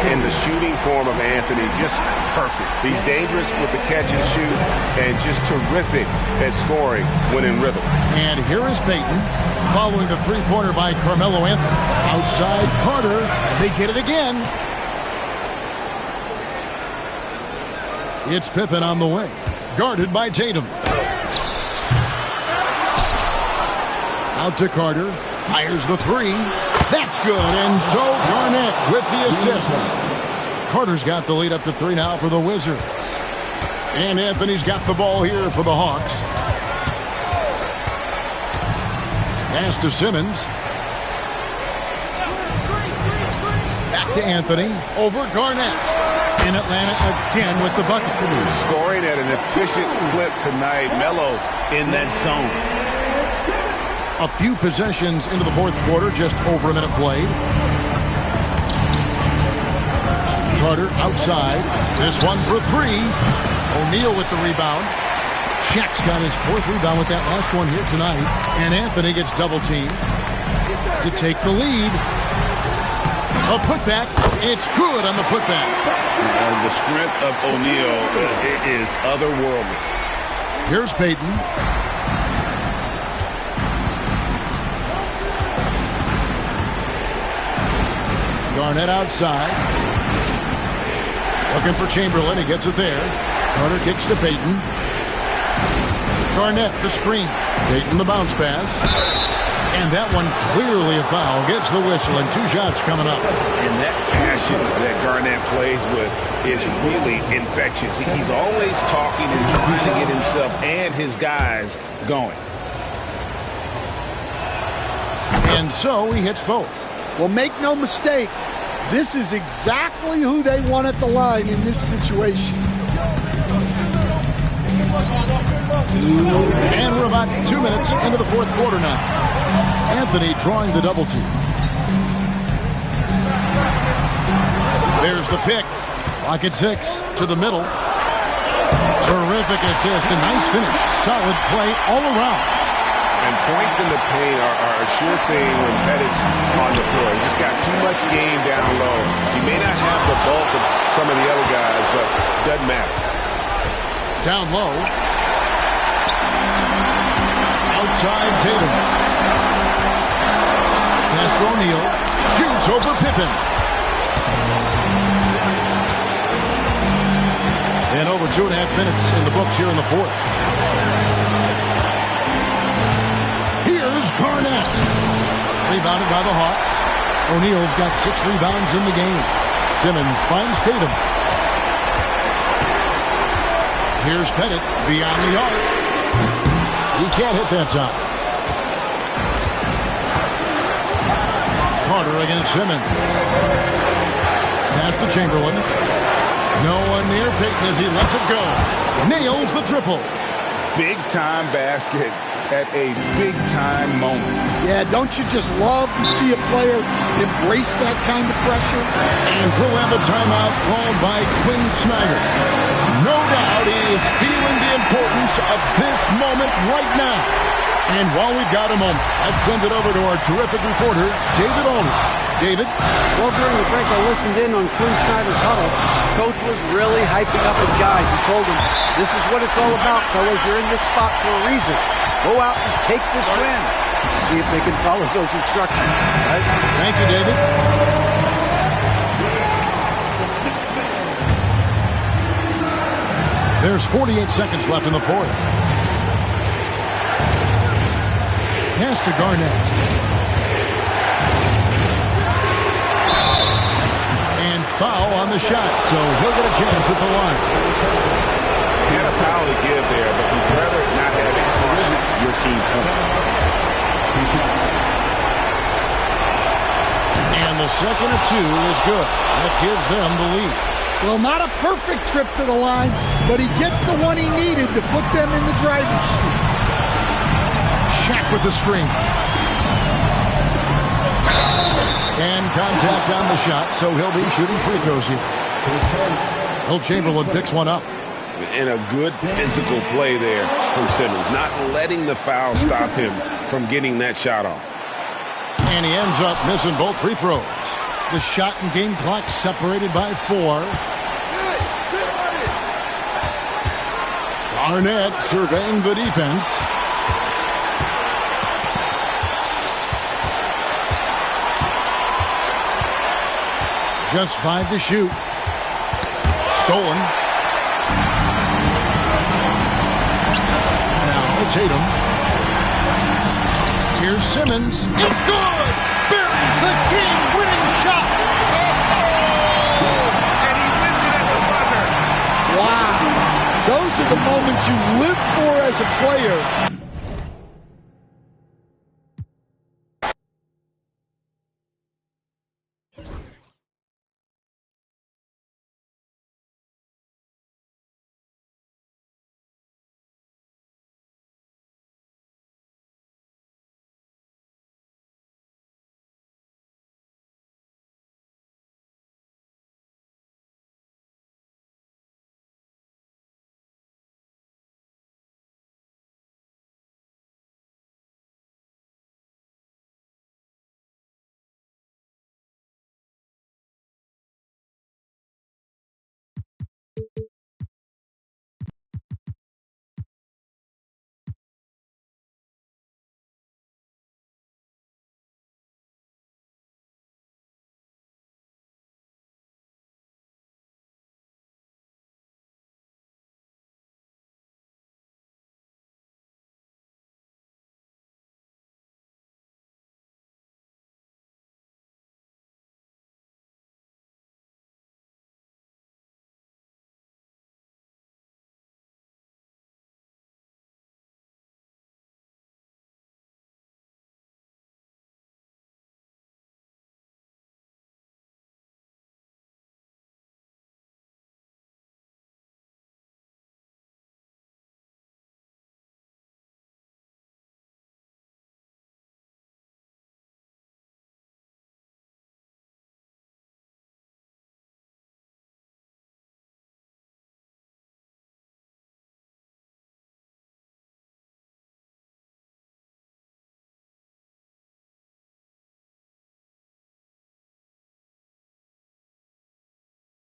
And the shooting form of Anthony, just perfect. He's dangerous with the catch and shoot and just terrific at scoring when in rhythm. And here is Payton following the three-pointer by Carmelo Anthony. Outside Carter. They get it again. It's Pippen on the wing. Guarded by Tatum. Out to Carter. Fires the three. That's good. And so Garnett with the assist. Carter's got the lead up to 3 now for the Wizards. And Anthony's got the ball here for the Hawks. Pass to Simmons. Back to Anthony. Over Garnett. And Atlanta again with the bucket. Scoring at an efficient clip tonight. Melo in that zone. A few possessions into the fourth quarter, just over a minute played. Carter outside. This one for 3. O'Neal with the rebound. Shaq's got his 4th rebound with that last one here tonight. And Anthony gets double-teamed to take the lead. A putback. It's good on the putback. The strength of O'Neal is otherworldly. Here's Payton. Garnett outside. Looking for Chamberlain. He gets it there. Carter kicks to Payton. Garnett the screen. Payton the bounce pass. And that one clearly a foul. Gets the whistle and 2 shots coming up. And that passion that Garnett plays with is really infectious. He's always talking and trying to get himself and his guys going. And so he hits both. Well, make no mistake, this is exactly who they want at the line in this situation. And we're about 2 minutes into the fourth quarter now. Anthony drawing the double team. There's the pick. Lock at 6 to the middle. Terrific assist. A nice finish. Solid play all around. And points in the paint are a sure thing when Pettit's on the floor. He's just got too much game down low. He may not have the bulk of some of the other guys, but it doesn't matter. Down low. Outside Tatum. Pass to O'Neal. Shoots over Pippen. And over 2.5 minutes in the books here in the fourth. Garnett. Rebounded by the Hawks. O'Neal's got 6 rebounds in the game. Simmons finds Tatum. Here's Pettit beyond the arc. He can't hit that time. Carter against Simmons. Pass to Chamberlain. No one near Payton as he lets it go. Nails the triple. Big-time basket at a big-time moment. Yeah, don't you just love to see a player embrace that kind of pressure? And we'll have a timeout called by Quinn Snyder. No doubt he is feeling the importance of this moment right now. And while we've got a moment, let's send it over to our terrific reporter, David Aldridge. David? Well, during the break, I listened in on Quinn Snyder's huddle. Coach was really hyping up his guys. He told them, this is what it's all about, fellas. You're in this spot for a reason. Go out and take this win. See if they can follow those instructions. Guys? Thank you, David. There's 48 seconds left in the fourth. Pass to Garnett. And foul on the shot, so he'll get a chance at the line. He had a foul to give there, but you'd rather not have it cost your team points. And the second of two is good. That gives them the lead. Well, not a perfect trip to the line, but he gets the one he needed to put them in the driver's seat. Shaq with the screen. And contact on the shot, so he'll be shooting free throws here. Will Chamberlain picks one up. And a good physical play there from Simmons, not letting the foul stop him from getting that shot off. And he ends up missing both free throws. The shot and game clock separated by 4. Garnett surveying the defense. Just 5 to shoot. Stolen. Now Tatum. Here's Simmons. It's good! Buries the game-winning shot! And he wins it at the buzzer. Wow. Those are the moments you live for as a player.